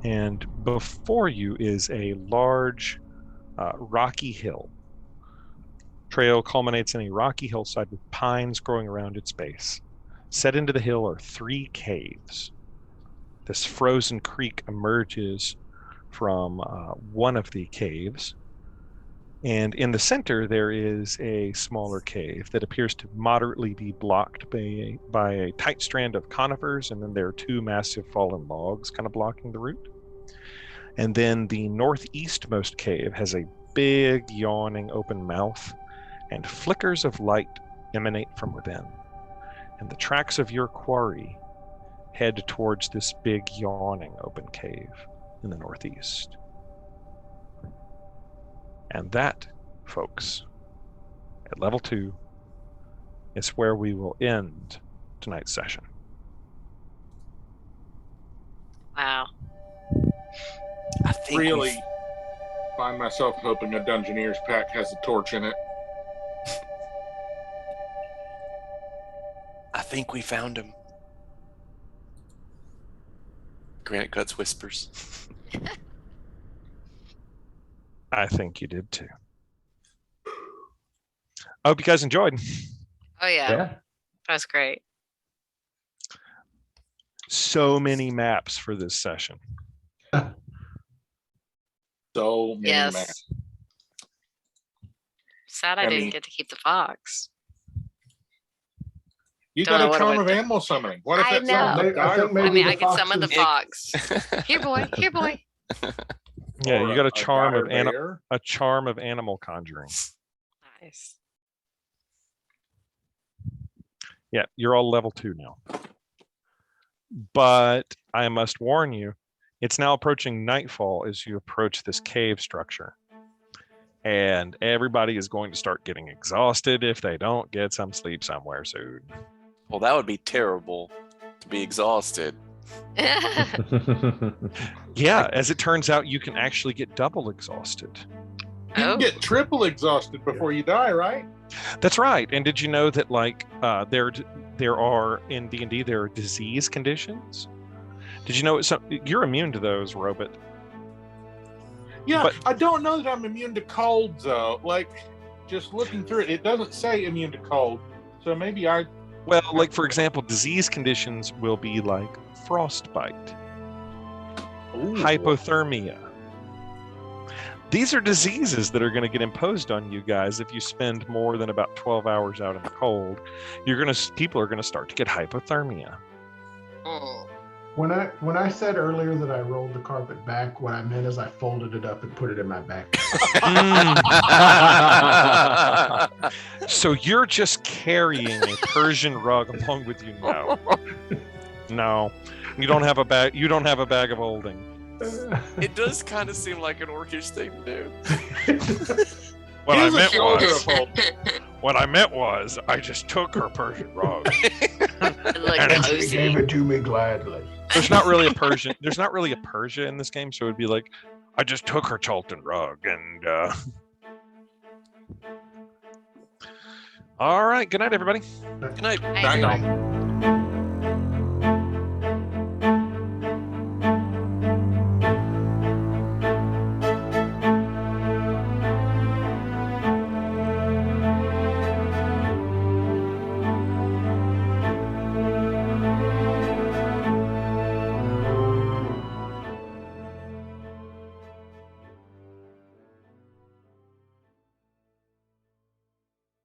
And before you is a large rocky hill. Trail culminates in a rocky hillside with pines growing around its base. Set into the hill are 3 caves. This frozen creek emerges from one of the caves, and in the center there is a smaller cave that appears to moderately be blocked by a tight strand of conifers, and then there are 2 massive fallen logs kind of blocking the route. And then the northeastmost cave has a big yawning open mouth, and flickers of light emanate from within. And the tracks of your quarry head towards this big yawning open cave in the northeast. And that, folks, at level 2, is where we will end tonight's session. Wow. I think Really find myself hoping a Dungeoneer's pack has a torch in it. I think we found him. Granite Guts whispers. I think you did too. I hope you guys enjoyed. Oh yeah. Yeah. That's great. So many maps for this session. So many Yes. maps. Sad I I didn't mean- get to keep the fox. You Don't got know a what charm I of went animal summoning. What if I that's know. something that I think died? maybe I mean, the I get some of the foxes- fox. Here, boy. Here, boy. Yeah, Or you got a charm dire of bear? a charm of animal conjuring. Nice. Yeah, you're all level 2 now. But I must warn you, it's now approaching nightfall as you approach this cave structure. And everybody is going to start getting exhausted if they don't get some sleep somewhere soon. Well, that would be terrible to be exhausted. Yeah, as it turns out, you can actually get double exhausted. You can Oh. get triple exhausted before you die, right? That's right. And did you know that there are in D&D there are disease conditions? Did you know you're immune to those, Robot? Yeah, But- I don't know that I'm immune to cold though. Like, just looking through it, it doesn't say immune to cold. So maybe I Well, like for example, disease conditions will be like frostbite, hypothermia. These are diseases that are going to get imposed on you guys if you spend more than about 12 hours out in the cold. People are going to start to get hypothermia. When I said earlier that I rolled the carpet back, what I meant is I folded it up and put it in my back. So you're just carrying a Persian rug along with you now. No, you don't have a bag. You don't have a bag of holding. It does kind of seem like an orcish thing to do. What I meant was, I just took her Persian rug. Like And She cozy. gave it to me gladly. There's not really a Persian. There's not really a Persia in this game, so it'd be like, I just took her Cholton rug, and. All right. Good night, everybody. Good night. Hi. Night, night.